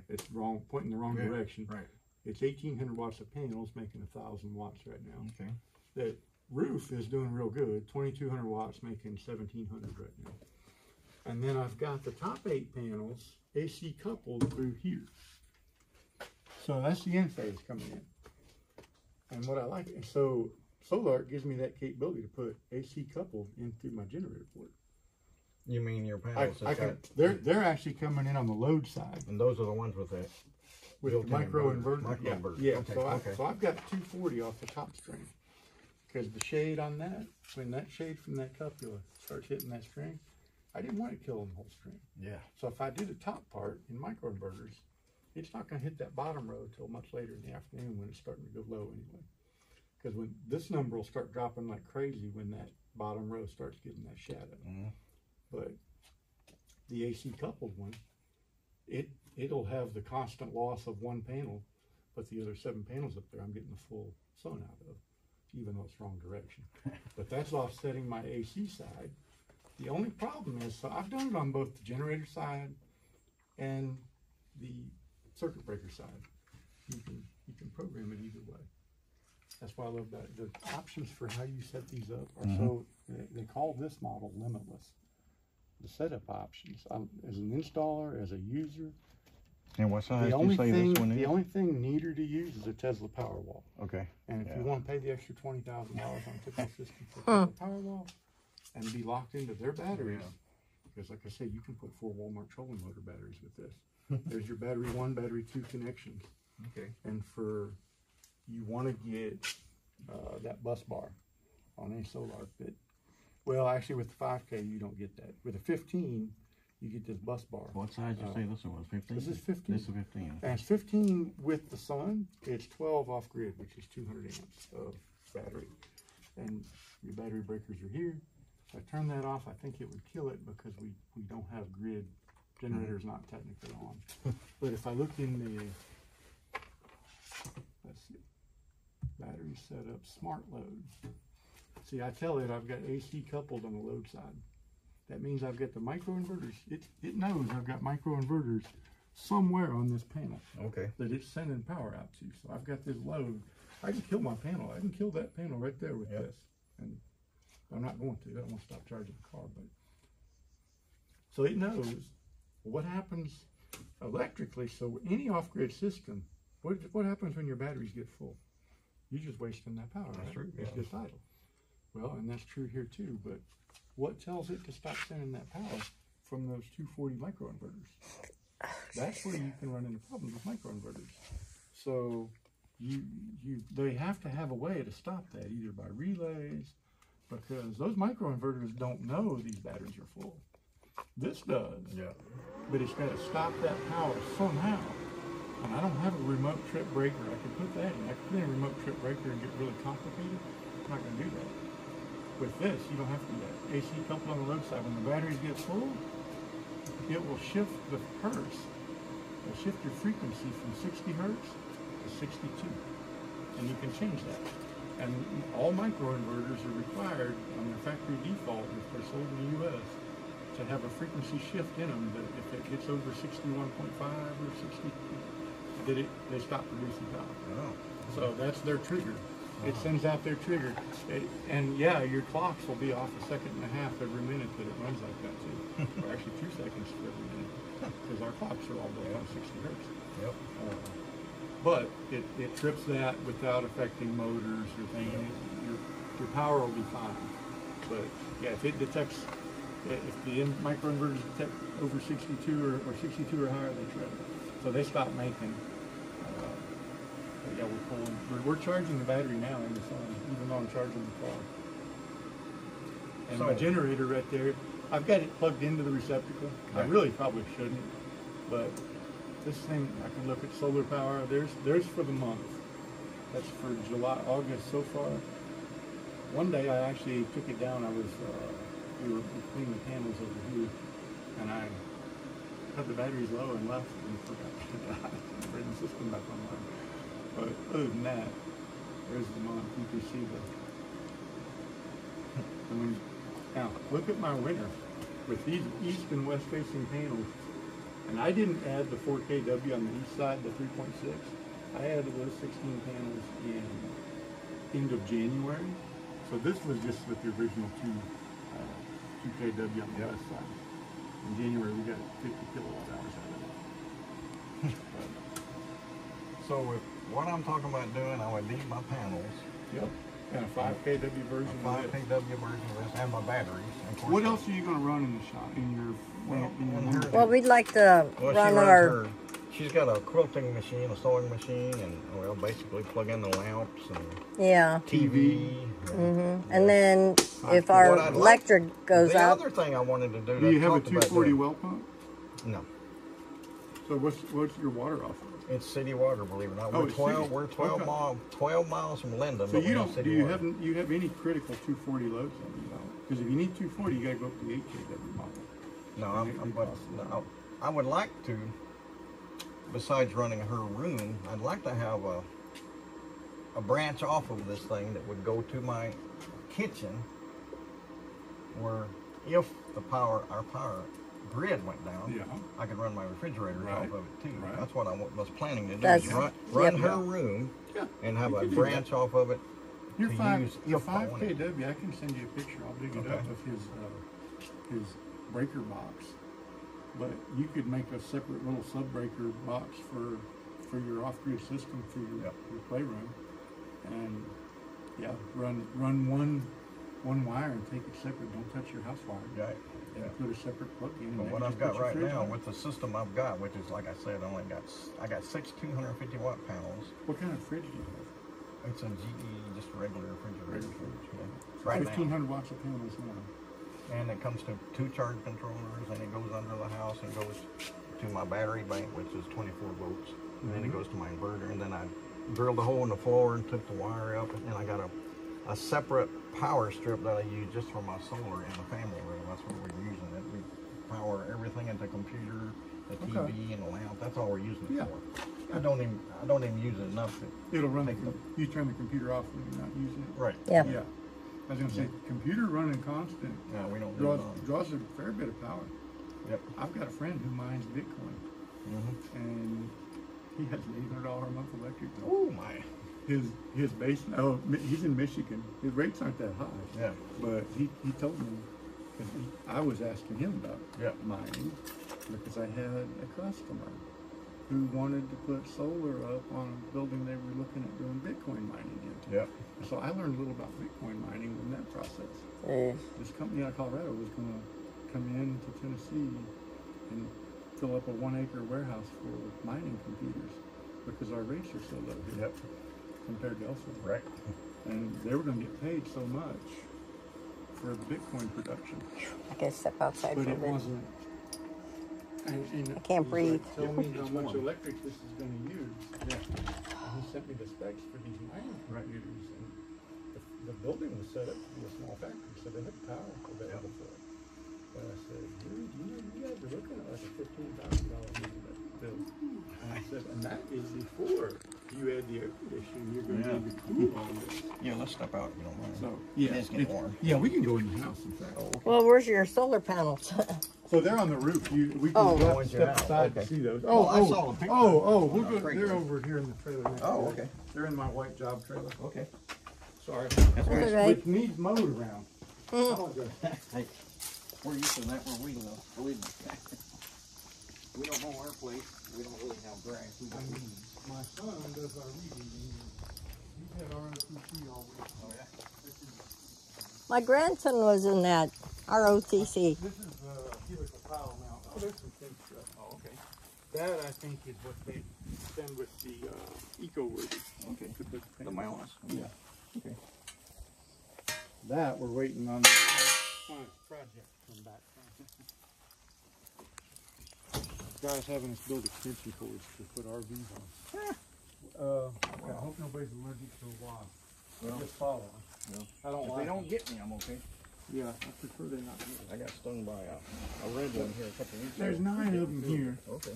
it's wrong, pointing the wrong direction. Right. It's 1,800 watts of panels making 1,000 watts right now. Okay. That roof is doing real good, 2,200 watts making 1,700 right now. And then I've got the top 8 panels AC coupled through here. So that's the end phase coming in. And what I like, so Solar gives me that capability to put AC coupled in through my generator port. You mean your panels? They're actually coming in on the load side. And those are the ones with that? With the micro inverter. Microinverter. Yeah. Okay. So I've got 240 off the top string. Because the shade on that, when that shade from that cupula starts hitting that string, I didn't want it killing the whole string. Yeah. So if I do the top part in microinverters, it's not going to hit that bottom row till much later in the afternoon when it's starting to go low anyway. Because when this number will start dropping like crazy when that bottom row starts getting that shadow. But the AC coupled one, it'll have the constant loss of 1 panel, but the other 7 panels up there, I'm getting the full sun out of, even though it's wrong direction. But that's offsetting my AC side. The only problem is, so I've done it on both the generator side and the circuit breaker side. You can program it either way. That's why I love that. The options for how you set these up are so, they call this model limitless. The setup options, as an installer, as a user. And what size do you say this one is? The only thing neater to use is a Tesla Powerwall. Okay. And if you want to pay the extra $20,000 on a typical system for a Tesla Powerwall and be locked into their batteries, because like I said, you can put 4 Walmart trolling motor batteries with this. There's your battery 1, battery 2 connections. Okay. And you want to get that bus bar on a solar bit. Well, actually, with the 5K, you don't get that. With a 15, you get this bus bar. What size did you say this one was? 15? This is 15. This is 15. And it's 15 with the sun. It's 12 off grid, which is 200 amps of battery. And your battery breakers are here. If I turn that off, I think it would kill it because we don't have grid. Generator's not technically on. But if I look in the, let's see, battery setup, smart load. See, I tell it I've got AC coupled on the load side. That means I've got the microinverters. It knows I've got microinverters somewhere on this panel. Okay. That it's sending power out to. So I've got this load. I can kill my panel. I can kill that panel right there with this. And I'm not going to. I don't want to stop charging the car. But so it knows what happens electrically. So any off-grid system What happens when your batteries get full? You're just wasting that power, That's right? true, It's yeah. just idle. Well, and that's true here too, but what tells it to stop sending that power from those 240 microinverters? That's where you can run into problems with microinverters. So they have to have a way to stop that, either by relays, because those microinverters don't know these batteries are full. This does. Yeah. But it's got to stop that power somehow. And I don't have a remote trip breaker. I could put that in. I could put in a remote trip breaker and get really complicated. I'm not going to do that. With this, you don't have to do that. AC coupled on the load side. When the batteries get full, it will shift the hertz. It'll shift your frequency from 60 hertz to 62. And you can change that. And all microinverters are required on their factory default, if they're sold in the U.S., to have a frequency shift in them that if it gets over 61.5 or 60, that they stop producing power. Oh. So that's their trigger. It sends out their trigger. And yeah, your clocks will be off a second and a half every minute that it runs like that too. Or actually 2 seconds for every minute. Because our clocks are all built on 60 hertz. Yep. But it trips that without affecting motors or things. Your power will be fine. But yeah, if it detects, if the microinverters detect over 62 or 62 or higher, they trip. So they stop making. But yeah, we're charging the battery now in the sun, even though I'm charging the car. And my generator right there, I've got it plugged into the receptacle. I really probably shouldn't, but this thing, I can look at solar power. There's for the month. That's for July, August so far. One day I actually took it down. We were cleaning the panels over here, and I had the batteries low and left and forgot to bring the system back online. But other than that, there's the month. You can see now look at my winter with these east and west facing panels. And I didn't add the 4 kW on the east side, the 3.6. I added those 16 panels in end of January. So this was just with the original 2 kW on the west side. In January, we got 50 kilowatt hours out of it. So with what I'm talking about doing, I would need my panels. Yep. And a 5 kW version A 5 of this. kW version of this, and my batteries. Of course, What else are you going to run in the shop? In your Well, we'd like to Well, run she runs our. she's got a quilting machine, a sewing machine, and well, basically plug in the lamps and Yeah. TV. And then if our What I'd like- electric goes the out, other thing I wanted to do. Do you have a talked about 240 doing- well pump? No, So what's your water off of? it's city water. Believe it or not, Oh, we're it's 12. city. We're 12 Okay. miles. 12 miles from Linden. So but you we're don't, city do you water. have any critical 240 loads on you? Because if you need 240, you got to go up to the 8 kW model. No, I would like to, besides running her room, I'd like to have a branch off of this thing that would go to my kitchen, where if our power grid went down, Yeah. I could run my refrigerators Right. off of it too. Right. That's what I was planning to do, That's- is run yep. her room Yeah. and have You a can do branch off of it Your to 5 use your if I 5 wanted. kW, I can send you a picture. I'll dig it Okay. up of his breaker box. But you could make a separate little sub-breaker box for your off-grid system for your playroom, and yeah, run one wire and take it separate. Don't touch your house wire. Right. And put a separate plug in. But and what then I've just got put your right fridge now on. with the system I've got, which is like I said, I got 6 250 watt panels. What kind of fridge do you have? It's a GE, just a regular refrigerator. Regular fridge. Yeah. Right 1,500 watts of panels now. And it comes to 2 charge controllers, and it goes under the house and goes to my battery bank, which is 24 volts. And then it goes to my inverter, and then I drilled a hole in the floor and took the wire up, and I got a separate power strip that I use just for my solar in the family room. That's what we're using it. We power everything at the computer, the TV, and the lamp. That's all we're using it Yeah. for. I don't even use it enough to. It'll run you turn the computer off when you're not using it. Right. yeah. Yeah. I was gonna say, computer running constant Yeah, we don't do it. draws a fair bit of power. Yep. I've got a friend who mines Bitcoin, and he has an $800 a month electric bill. Oh my. His base, he's in Michigan. His rates aren't that high. Yeah. But he told me, because I was asking him about Yeah. mining, because I had a customer who wanted to put solar up on a building they were looking at doing Bitcoin mining into. Yep. So I learned a little about Bitcoin mining in that process. This company out of Colorado was going to come into Tennessee and fill up a 1 acre warehouse for mining computers because our rates are so low here compared to elsewhere. Right. And they were going to get paid so much for the Bitcoin production. I gotta step outside But for a it bit. wasn't. And I can't breathe. Tell me how much electric this is going to use. And he sent me the specs for these mining computers. And the building was set up to be a small factory, so they had power available for it. But I said, dude, you guys are looking at like a $15,000 bill. And I said, and that is before you add the air conditioning. You're going to need to cool all this. Yeah, let's step out if you don't mind. So It is getting warm. Yeah, we can go in the house, in fact. Well, where's your solar panels? So they're on the roof. We can Oh. go Go into step your house. aside Okay. to see those. Well, I saw the picture. We'll go, Great. they're over here in the trailer next Oh, door. okay. They're in my white job trailer. Okay. Sorry. That's That's right. okay. Which needs mowed around. Apologize. Hey, we're used to that where we live. Believe me. We don't mow our place. We don't really have grass. We I got mean, weeds. my son does our reading. He's had ROTC all week. Oh, yeah? My grandson was in that ROTC. This is helical tile mount. Oh, there's some thin stuff. Oh, okay. That, I think, is what they send with the eco-worthy. Okay. To put The mounts. Yeah. Okay. That we're waiting on the project to come back from. Guys having us build extension cords to put RVs on. I hope nobody's allergic to a wasp. Well, Just follow them. well, I don't if like they don't them. get me, I'm okay. Yeah, I prefer they not get me. I got stung by a red one here a couple weeks ago. There's 9 of them here. Okay.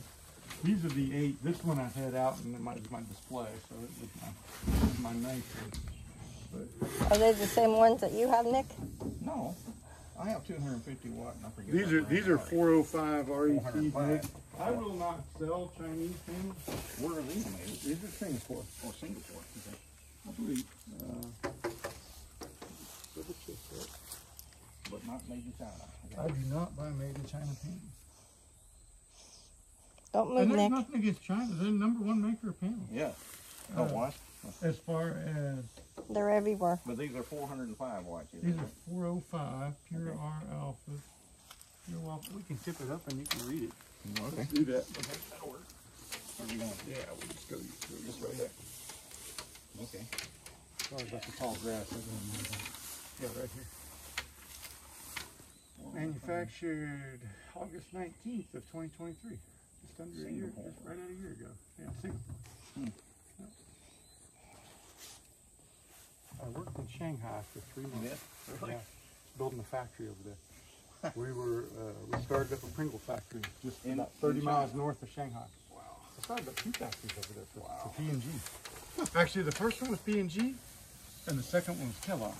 These are the 8. This one I had out and it was my display, so it was my nice one. But Are they the same ones that you have, Nick? No, I have 250 watt. And I forget these are 405 RET. 405. I will not sell Chinese panels. Where are these made? These are Singapore, Oh, Singapore. Okay. I believe. Double check that. But not made in China. I Okay. do not buy made in China panels. Don't move, And there's Nick. nothing against China. They're the #1 maker of panels. Yeah. Oh, what? As far as They're everywhere. But these are 405 watts. these are 405 pure R alphas. You're welcome. We can tip it up and you can read it. Okay. Let's do that. Okay, that'll work. Where are you going? Yeah, we'll just go This way. there. Okay. Sorry about the tall grass. Yeah, right here. Manufactured August 19th of 2023. Just under a year, Singapore. just right at a year ago. Yeah, Singapore. Hmm. Yep. I worked in Shanghai for 3 months. Really? Yeah, building a factory over there. We started up a Pringle factory just In- about 30 in miles China? north of Shanghai. Wow. I started up 2 factories over there for P&G. Actually, the first one was P&G, and the second one was Kellogg.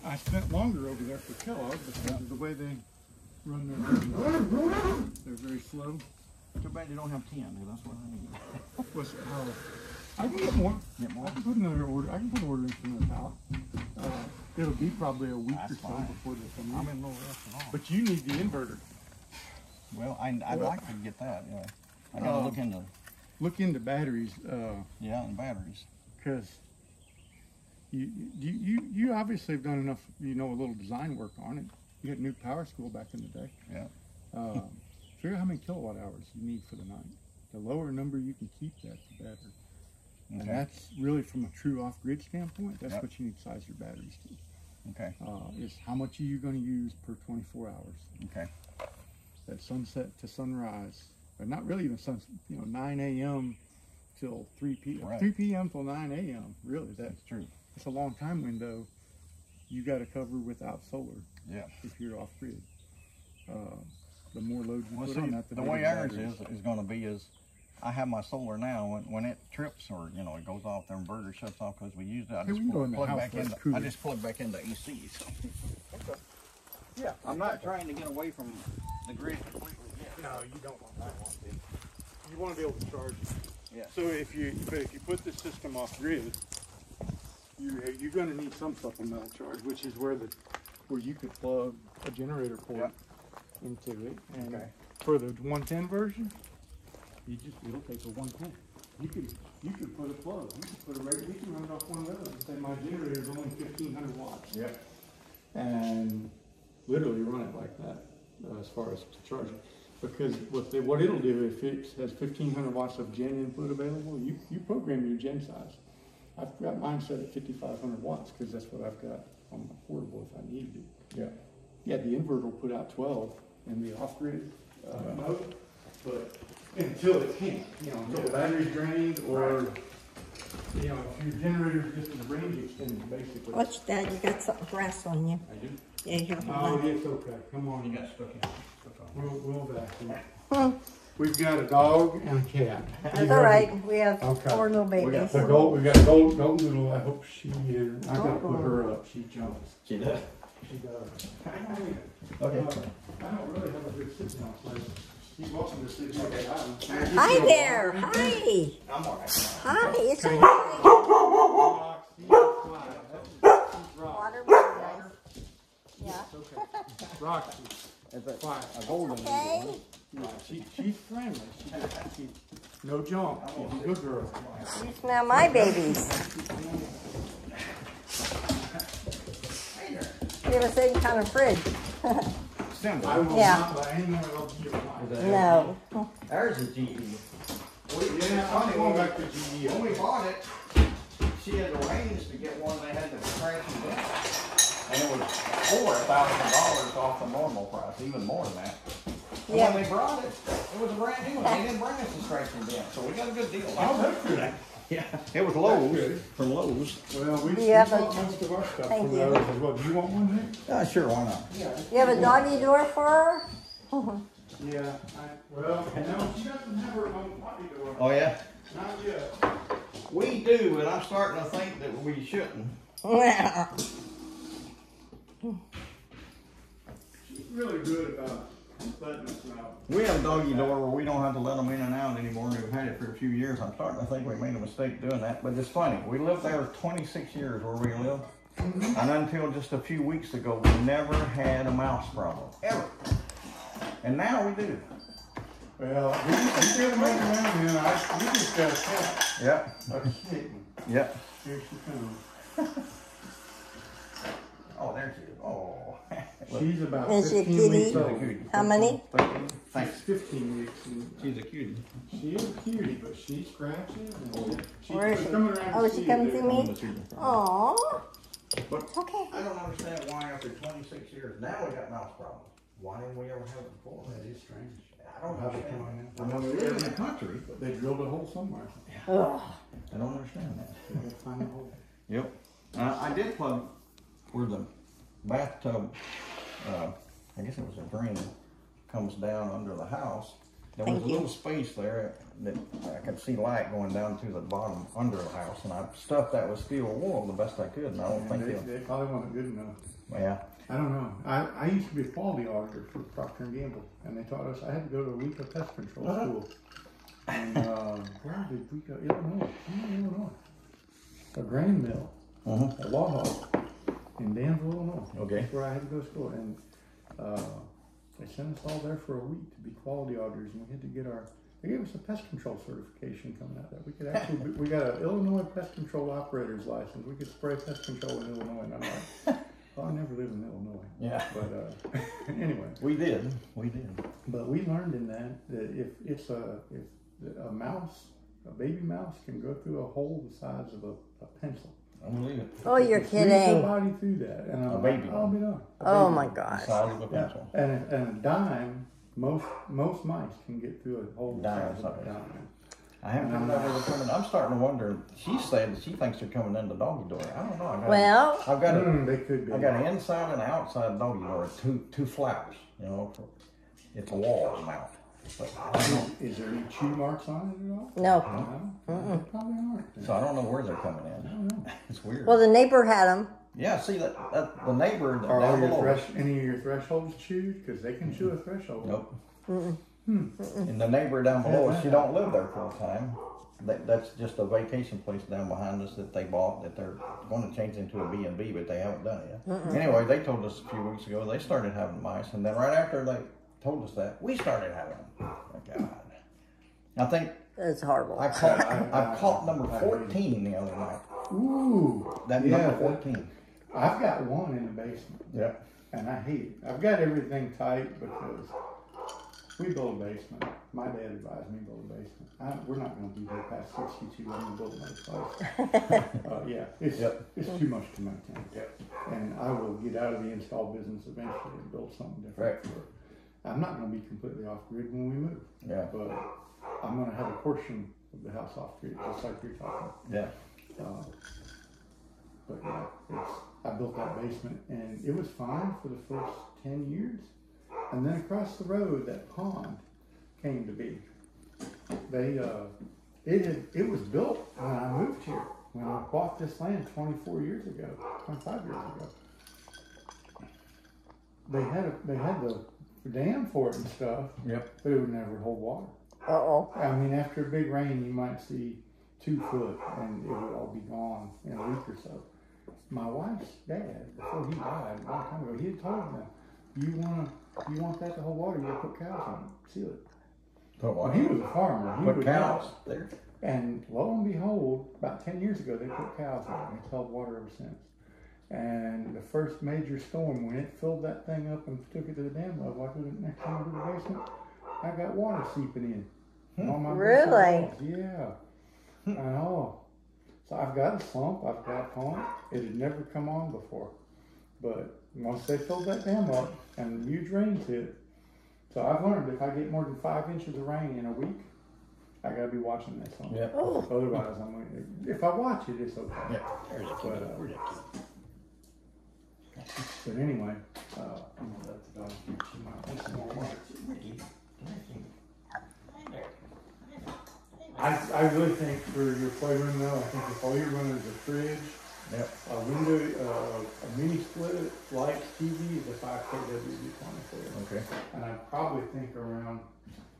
I spent longer over there for Kellogg because of the way they run their business. They're very slow. Too bad you don't have 10, dude. That's what I need. Was, I can get more. Get more? I can put another order. I can put an order in for another pallet. It'll be probably a week That's or so fine. before they come I'm in. in no rush at all. But you need the inverter. Well, I'd like to get that, yeah. I gotta look into, Look into batteries. yeah, and batteries. Because you obviously have done enough, a little design work on it. You had New Power School back in the day. Yeah. Figure out how many kilowatt hours you need for the night. The lower number you can keep that, the better. And Okay. that's really from a true off-grid standpoint, that's Yep. what you need to size your batteries to. Okay. Is how much are you going to use per 24 hours. Okay. That sunset to sunrise, but not really even 9 a.m. till 3 p.m. Right. 3 p.m. till 9 a.m. Really, That's true. it's a long time window. You got to cover without solar Yeah. if you're off grid. The more load you Well, put see, on that, the bigger way ours batteries. is going to be is, I have my solar now. When it trips or it goes off, the inverter shuts off because we used it. I Hey, we just can go in the plug house back where it's into. I cooler. just plug back into AC. So. Okay. Yeah, I'm not trying to get away from the grid completely yet. No, you don't want that one. You want to be able to charge it. Yeah. So if you put the system off grid, you're going to need some supplemental charge, which is where you could plug a generator port Yep. into it. And Okay. for the 110 version, It'll take a 110. You could put a plug. You could put a regular. You can run it off one of those and say my generator is only 1,500 watts. Yep. And literally run it like that as far as to charge it. Because what it'll do, if it has 1,500 watts of gen input available, you program your gen size. I've got mine set at 5,500 watts because that's what I've got on my portable if I need to. Yeah. Yeah, the inverter will put out 12 in the off-grid mode, but until it can't, until the battery's drained or, if your generator's just in a range extender, basically. Watch that, you got some grass on you. I do? Yeah, here, hold Oh, on. it's okay. Come on. You got stuck in. We'll vacuum. We've got a dog and a cat. That's all right, we have Okay. 4 little babies. We got a golden doodle. I hope I gotta put her up. She jumps. She does. She does. Okay. I don't really have a good sit down place. She's welcome to sit here. Hi there, hi. I'm all right. Hi, it's okay. Water, water. Yeah. Roxy. It's a Fine. golden Okay. eagle, Yeah, she's friendly. She no junk. She's a good girl. You smell my babies. We have a same kind of fridge. I will Yeah. not buy anyone else your mine. No. Ours is GE. Yeah, I'm going back to GE. When we bought it, she had arranged to get one they had to scratch and dent. And it was $4,000 off the normal price, even more than that. And Yeah. when they brought it, it was a brand new one. They didn't bring us a scratch and dent, so we got a good deal. Oh, that's good. Yeah, it was Lowe's, from Lowe's. Well, we Yeah, bought but- most of our stuff Thank from you. those as well. Do you want one there? Sure, why not? You have a doggy door for her? Yeah. Well, no, she doesn't have her own potty door. Oh, yeah? Not yet. We do, and I'm starting to think that we shouldn't. She's really good about letting us know. We have a doggy door where we don't have to let them in and out anymore. We've had it for a few years. I'm starting to think we made a mistake doing that. But it's funny. We lived there 26 years where we live. And until just a few weeks ago, we never had a mouse problem. Ever. And now we do. Well, we get them around here. We just got a cat. Yep. A kitten. Yep. Here she comes. Oh, there she is. Oh. She's about Is she a 15 kitty? weeks old. How many? 13. She's Thanks. 15 weeks. And She's a cutie. she is a cutie, but she scratches. And Where is she's she? coming around Oh, to is she see coming you to there. me? Aww. But Okay. I don't understand why after 26 years, now we got mouse problems. Why didn't we ever have it before? That is strange. I don't How they understand. come in. I mean, we live in the country, but They drilled a hole somewhere. Ugh. I don't understand that. They find a hole. Yep. I did plug where the bathtub, I guess it was a drain, comes down under the house. There was Thank a you. little space there that I could see light going down to the bottom under the house, and I stuffed that with steel wool the best I could, and I don't think And it'll, they probably wasn't good enough. yeah. I don't know. I used to be a quality auditor for Procter & Gamble, and they taught us I had to go to a week of pest control school. And where did we go? Illinois. A grain mill, a law hall in Danville, Illinois. Okay. That's where I had to go to school, and they sent us all there for a week to be quality auditors, and we had to get our. They gave us a pest control certification coming out that we could actually. We got an Illinois pest control operator's license. We could spray pest control in Illinois, and I'm like. Well, I never lived in Illinois. Yeah. But anyway. We did. But we learned in that if a mouse, a baby mouse, can go through a hole the size of a pencil. I believe it. Oh, you're Squeeze the kidding. body through that, and A baby I'll one. be done. Oh my gosh. Size of a Yeah. pencil. And a dime, most mice can get through a hole the Dime size of a size. dime. I haven't heard that ever coming. I'm starting to wonder. She said that she thinks they're coming in the doggy door. I don't know. Well, I've got a, They could be. I got an inside and outside doggy door. Two flaps. You know, it's a wall mount. But I don't know. Is there any chew marks on it at all? no. No, they probably aren't. So I don't know where they're coming I in. don't know. It's weird. Well, the neighbor had them. Yeah, see that the neighbor Are all down your below. any of your thresholds chewed? Because they can chew a threshold. Nope. And the neighbor down below us, she don't live there full time. That's just a vacation place down behind us that they bought that they're going to change into a B&B, but they haven't done it yet. Anyway, they told us a few weeks ago they started having mice, and then right after they told us that, we started having them. Oh, God. I think It's horrible. I caught number 14 the other night. Ooh. That yeah, number 14. I've got one in the basement. Yeah. And I hate it. I've got everything tight because we built a basement. My dad advised me to build a basement. We're not going to be there past 62. I'm going to build another place. Yeah, it's too much to maintain. Yep. And I will get out of the install business eventually and build something different. Right. For it. I'm not going to be completely off grid when we move. Yeah. But I'm going to have a portion of the house off grid, just like you're talking. Yeah. But yeah, I built that basement and it was fine for the first 10 years. And then across the road, that pond came to be. It was built when I moved here. When I bought this land 25 years ago. They had the dam for it and stuff. Yep. But it would never hold water. Uh-oh. I mean, after a big rain, you might see 2 foot and it would all be gone in a week or so. My wife's dad, before he died a long time ago, he had told them, you want that to hold water, you gotta put cows on it, seal it. Well, he was a farmer. He Put would cows cow. there. And lo and behold, about 10 years ago, they put cows on it and it's held water ever since. And the first major storm, when it filled that thing up and took it to the dam level, I put it next time to the basement, I got water seeping in. On my Really? walls. Yeah. I know. So I've got a sump, I've got a pond. It had never come on before. But once they filled that dam up and huge rains hit, so I've learned if I get more than 5 inches of rain in a week, I gotta be watching that sump. Yeah. Oh. Otherwise, if I watch it, it's okay. Yeah. There's a kid. But, Where's that kid? But anyway, I'm gonna let the dog get some more water. I really think for your playroom though, I think if all you're running is a fridge, Yep. a window, a mini split, lights, TV is a 5 kW V24. Okay. And I probably think around,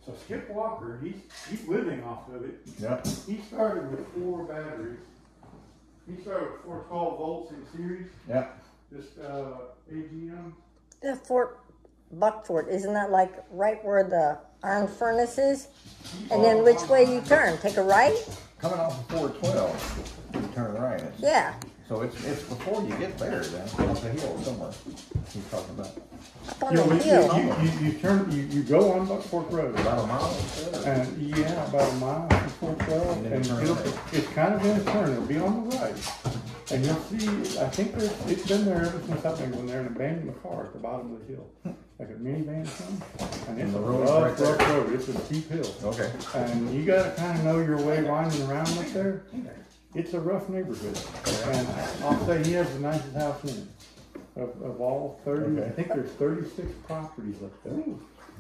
so Skip Walker, he's living off of it. Yep. He started with 4 batteries. He started with 4 12 volts in series, Yep. just AGM. The Buckford, isn't that like right where the iron furnace is? And then which way you turn? Take a right? Coming off of 412, you turn right. Yeah. So it's before you get there then, up the hill somewhere. He's talking about Up on the hill. You go on Buckfork Road. about a mile. And yeah, about a mile from 412, And and then turn right. it's kind of in a turn. It'll be on the right, and you'll see. I think it's been there ever since I've been going there and abandoned the car at the bottom of the hill, like a minivan or something. And it's the a road's rough, right there. rough road. It's a steep hill, Okay. and you got to kind of know your way winding around up there. It's a rough neighborhood, and I'll say he has the nicest house in it. Of all 30, Okay. I think there's 36 properties up there.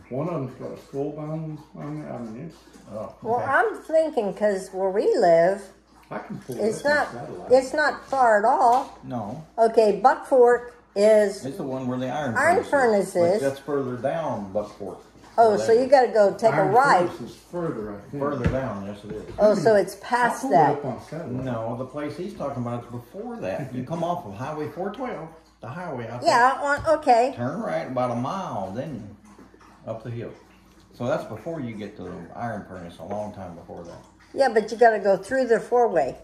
One of them's got a skull bones on it. I mean, Oh, Well, okay. I'm thinking because where we live, I can pull it's it up not on satellite. it's not far at all. No, Okay, Buckfork is. it's the one where the iron furnace But is. that's further down Buckford. Oh, so you got to go take a Iron right. Furnace is further, I think. Further down, yes it is. Oh, so it's I'll past pull it that. up on satellite. No, the place he's talking about is before that. You come off of Highway 412, the highway out there. Yeah. Okay. Turn right about a mile, then up the hill. So that's before you get to the iron furnace, a long time before that. Yeah, but you got to go through the 4-way.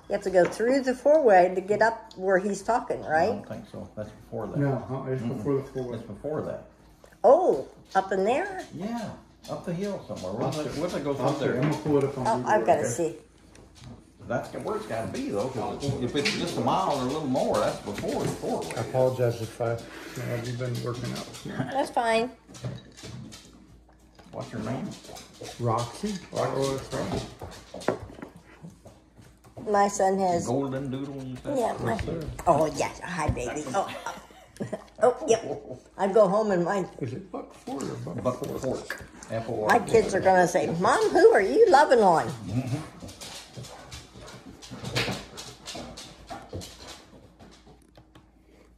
You have to go through the 4-way to get up where he's talking, I right? don't think so. That's before that. No, it's before the four-way. It's before that. Oh, up in there? Yeah, up the hill somewhere. What's it go I'll through see. I'm there? gonna pull it up on Oh, Google. I've got to Okay. see. That's where it's got to be though, because if it's just a mile or a little more, that's before the I four-way. apologize if you've been working out. That's fine. What's your name? Roxy? My son has. Golden Doodle. You said? Yeah. Oh, yes. Hi, baby. Oh, yep. I'd go home and Is it Buckford or Buckford? Buckfork. Apple. my kids are going to say, Mom, who are you loving on?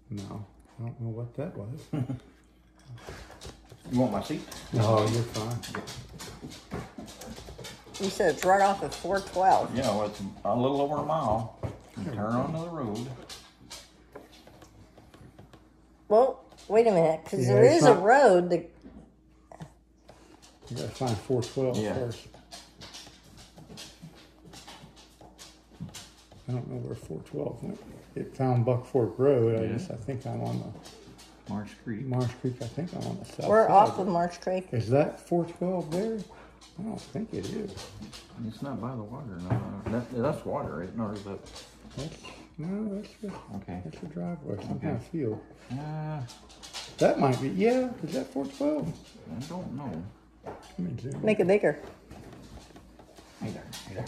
No, I don't know what that was. You want my seat? No, you're fine. You said it's right off of 412. Yeah, well, it's a little over a mile. You turn onto the road. Well, wait a minute, because Yeah, there it's is a not- road that. You gotta find 412 Yeah. first. I don't know where 412 went. It found Buck Fork Road. Yeah. I think I'm on the Marsh Creek. Marsh Creek. I think I'm on the south We're side. off of Marsh Creek. Is that 412 there? I don't think it is. It's not by the water, no. That's water, right? Or is that? Okay. That's a driveway, some Okay. kind of field. Uh, That might be, yeah, is that 412? I don't know. Let me zoom. Make it bigger. Hey there, hey there.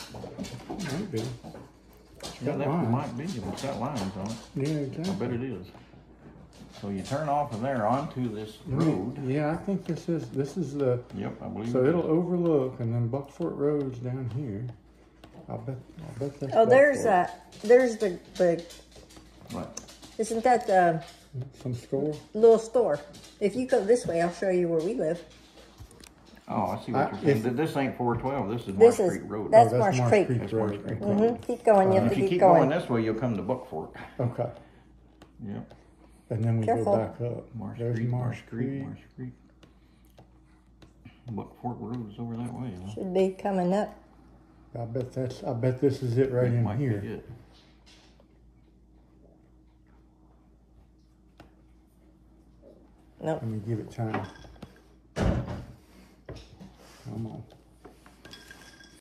Might be. Yeah, got that lines. might be. It's got lines on it. Yeah, I exactly. bet it is. So you turn off of there onto this road. Yeah, I think this is the, Yep, I believe so it it'll is. overlook, and then Buck Fork Road's down here. I bet that's Oh, Buck there's Fork. there's the What? isn't that the Some score? little store? If you go this way, I'll show you where we live. Oh, I see what you're if- saying. This ain't 412. This is This Marsh is- Creek Road. that's Oh, Marsh Creek. That's Marsh Road. Creek. Okay. Keep going. You have If to you keep going going. this way, you'll come to Buck Fork. Okay. Yep. And then we Careful. go back up. Marsh There's Creek, Marsh Creek. Marsh Creek. Buck Fork Road is over that way. Huh? Should be coming up. I bet this is it right That in might be here. it. Nope. Let me give it time.